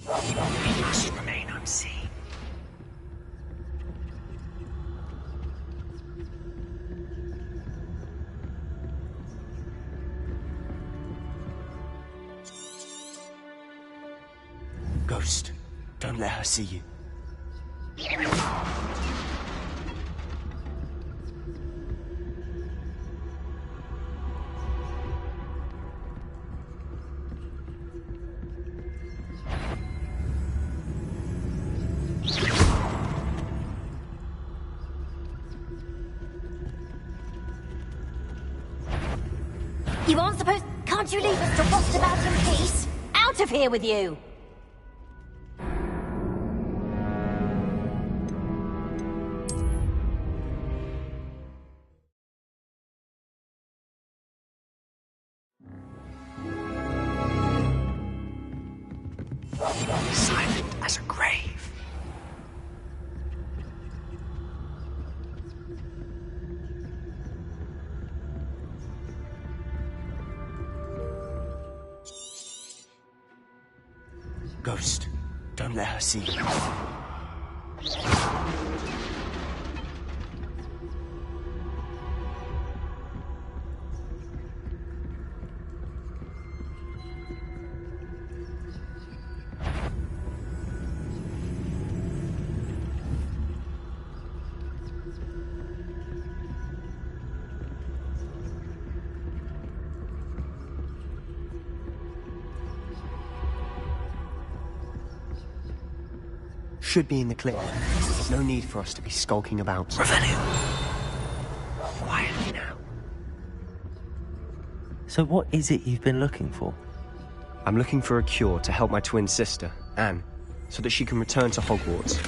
We must remain unseen. Ghost, don't let her see you. You aren't supposed... Can't you leave us to rot about in peace? Out of here with you! Silent as a grave. Ghost, don't let her see you. Should be in the clear. No need for us to be skulking about. Revelio. Quietly now. So what is it you've been looking for? I'm looking for a cure to help my twin sister, Anne, so that she can return to Hogwarts.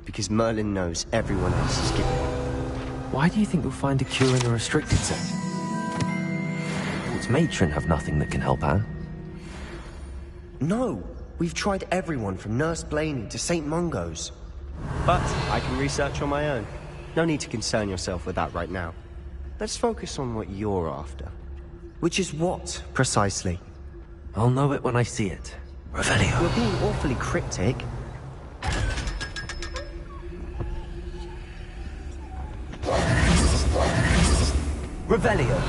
Because Merlin knows everyone else is giving up. Why do you think you'll find a cure in a restricted setting? Hogwarts matron have nothing that can help Anne. No! We've tried everyone from Nurse Blaney to St. Mungo's. But I can research on my own. No need to concern yourself with that right now. Let's focus on what you're after. Which is what, precisely? I'll know it when I see it. Revelio. You're being awfully cryptic. Revelio.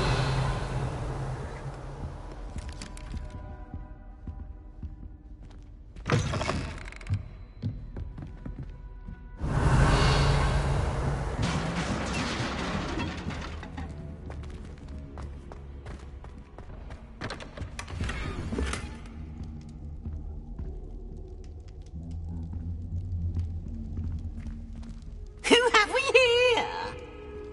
Who have we here?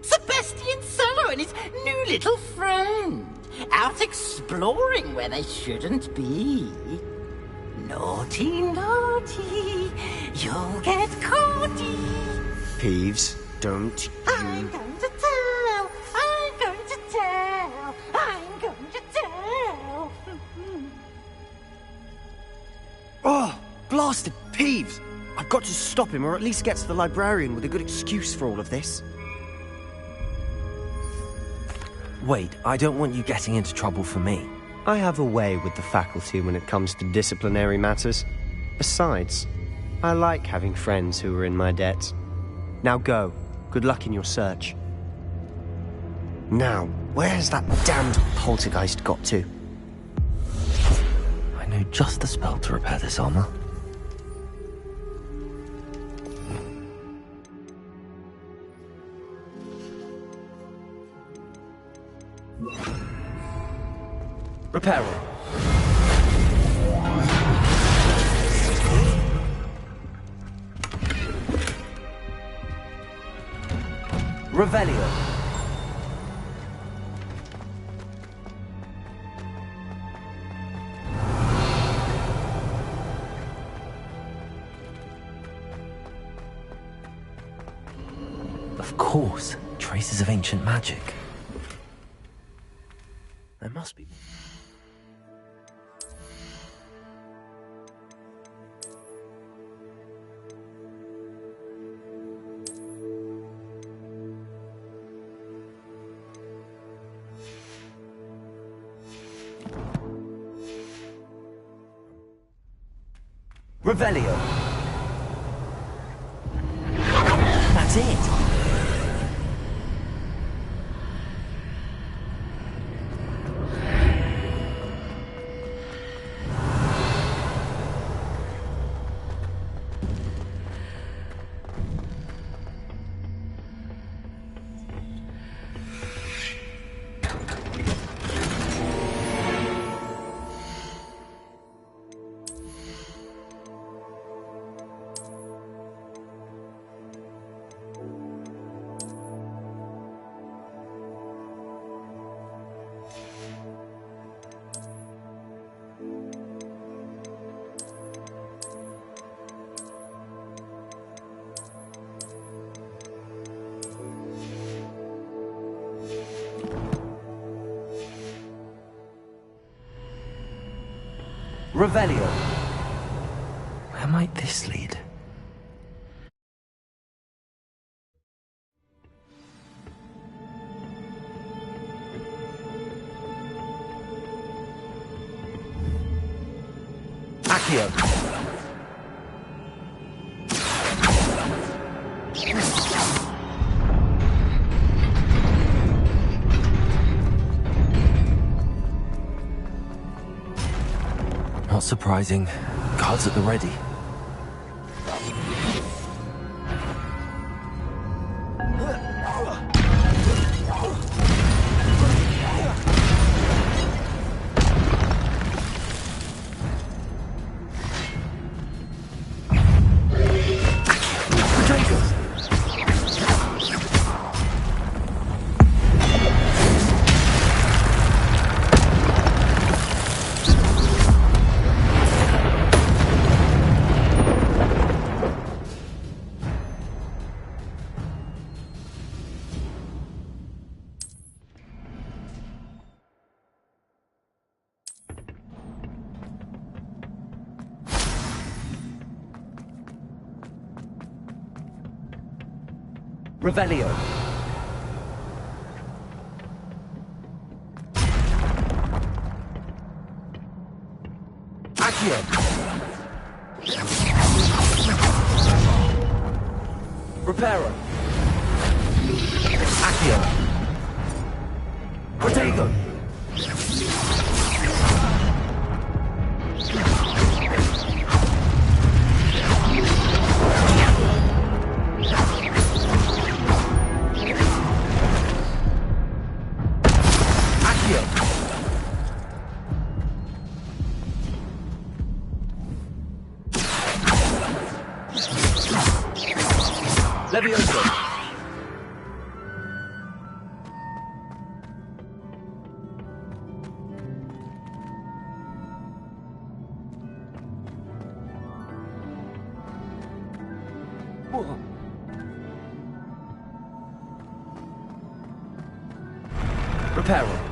Sebastian Cello and his new little friend, out exploring where they shouldn't be. Naughty, naughty, you'll get caughty. Peeves, don't I'm going to tell, I'm going to tell, I'm going to tell. Oh, blasted Peeves! I've got to stop him, or at least get to the librarian with a good excuse for all of this. Wait, I don't want you getting into trouble for me. I have a way with the faculty when it comes to disciplinary matters. Besides, I like having friends who are in my debt. Now go. Good luck in your search. Now, where's that damned poltergeist got to? I know just the spell to repair this armor. Repair it. Revelio. Of course, traces of ancient magic. There must be. Revelio. That's it. Revelio. Where might this lead? Accio. Not surprising. Guards at the ready. Revelio. Accio. Reparo. Accio. Protego. Levioso. Reparo.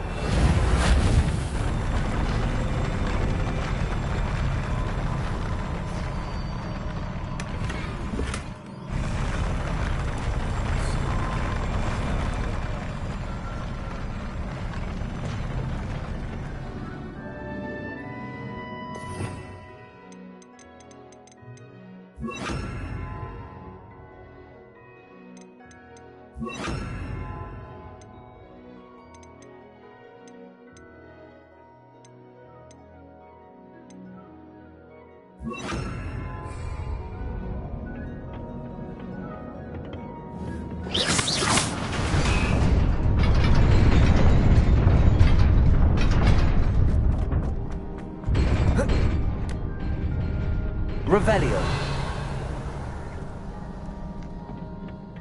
Revelio.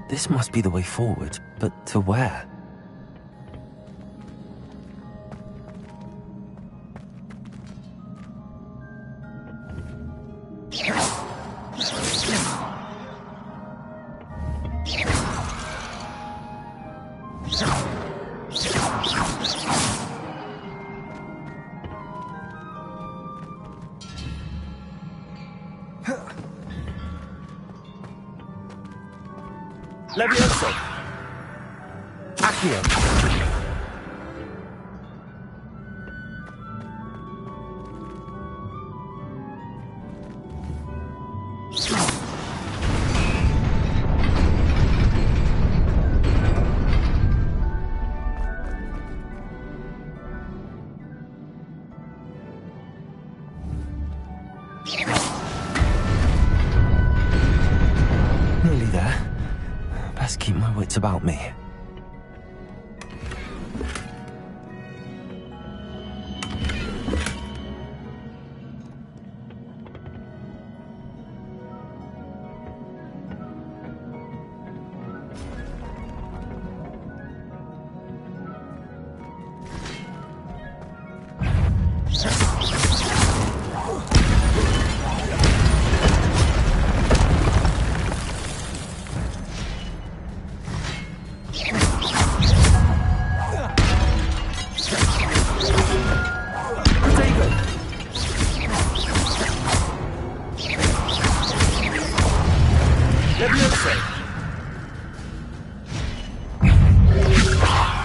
This must be the way forward, but to where? Levioso. Accio. Nearly there. Best keep my wits about me.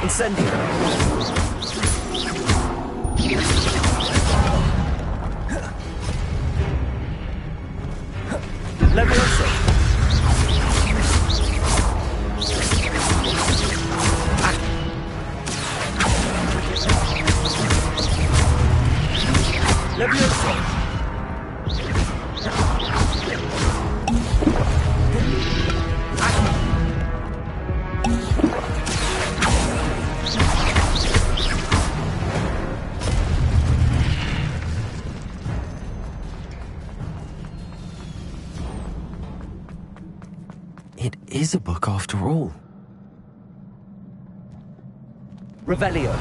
Incendio. Levioso. Levioso. It is a book after all. Revelio.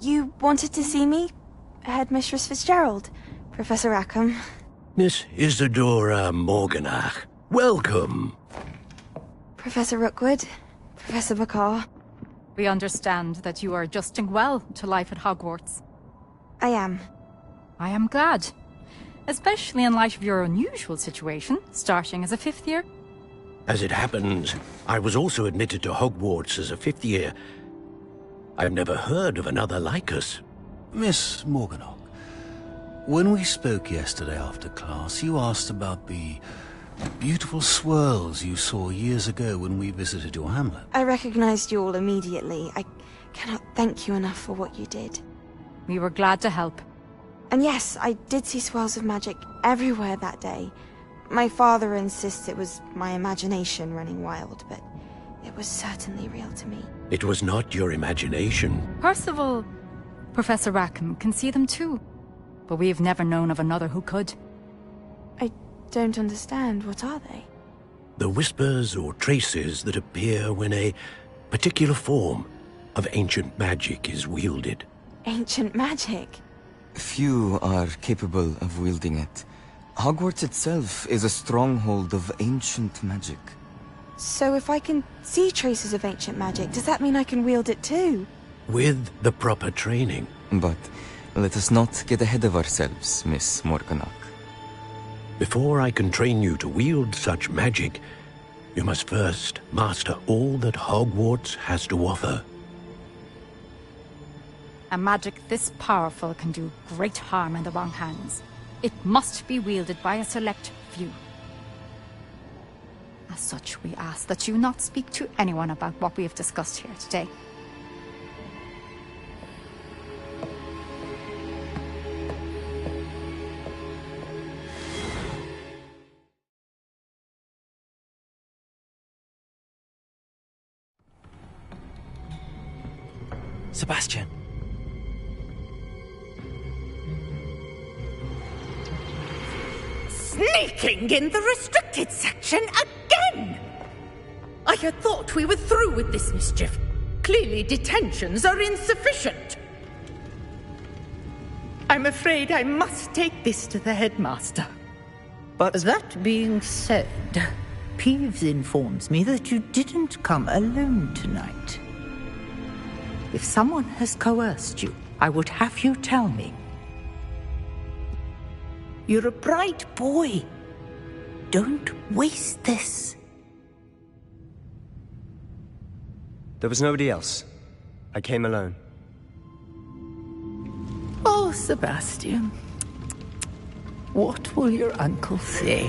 You wanted to see me? Headmistress Fitzgerald, Professor Rackham. Miss Isadora Morganach, welcome. Professor Rookwood, Professor Bakar. We understand that you are adjusting well to life at Hogwarts. I am. I am glad. Especially in light of your unusual situation, starting as a 5th year. As it happens, I was also admitted to Hogwarts as a 5th year. I've never heard of another like us. Miss Morganach, when we spoke yesterday after class, you asked about the beautiful swirls you saw years ago when we visited your hamlet. I recognized you all immediately. I cannot thank you enough for what you did. We were glad to help. And yes, I did see swirls of magic everywhere that day. My father insists it was my imagination running wild, but it was certainly real to me. It was not your imagination. Percival, Professor Rackham can see them too. But we've never known of another who could. I don't understand. What are they? The whispers or traces that appear when a particular form of ancient magic is wielded. Ancient magic? Few are capable of wielding it. Hogwarts itself is a stronghold of ancient magic. So if I can see traces of ancient magic, does that mean I can wield it too? With the proper training. But let us not get ahead of ourselves, Miss Morganach. Before I can train you to wield such magic, you must first master all that Hogwarts has to offer. A magic this powerful can do great harm in the wrong hands. It must be wielded by a select few. As such, we ask that you not speak to anyone about what we have discussed here today. Sebastian. Sneaking in the restricted section again! I had thought we were through with this mischief. Clearly detentions are insufficient. I'm afraid I must take this to the headmaster. But that being said, Peeves informs me that you didn't come alone tonight. If someone has coerced you, I would have you tell me. You're a bright boy. Don't waste this. There was nobody else. I came alone. Oh, Sebastian. What will your uncle say?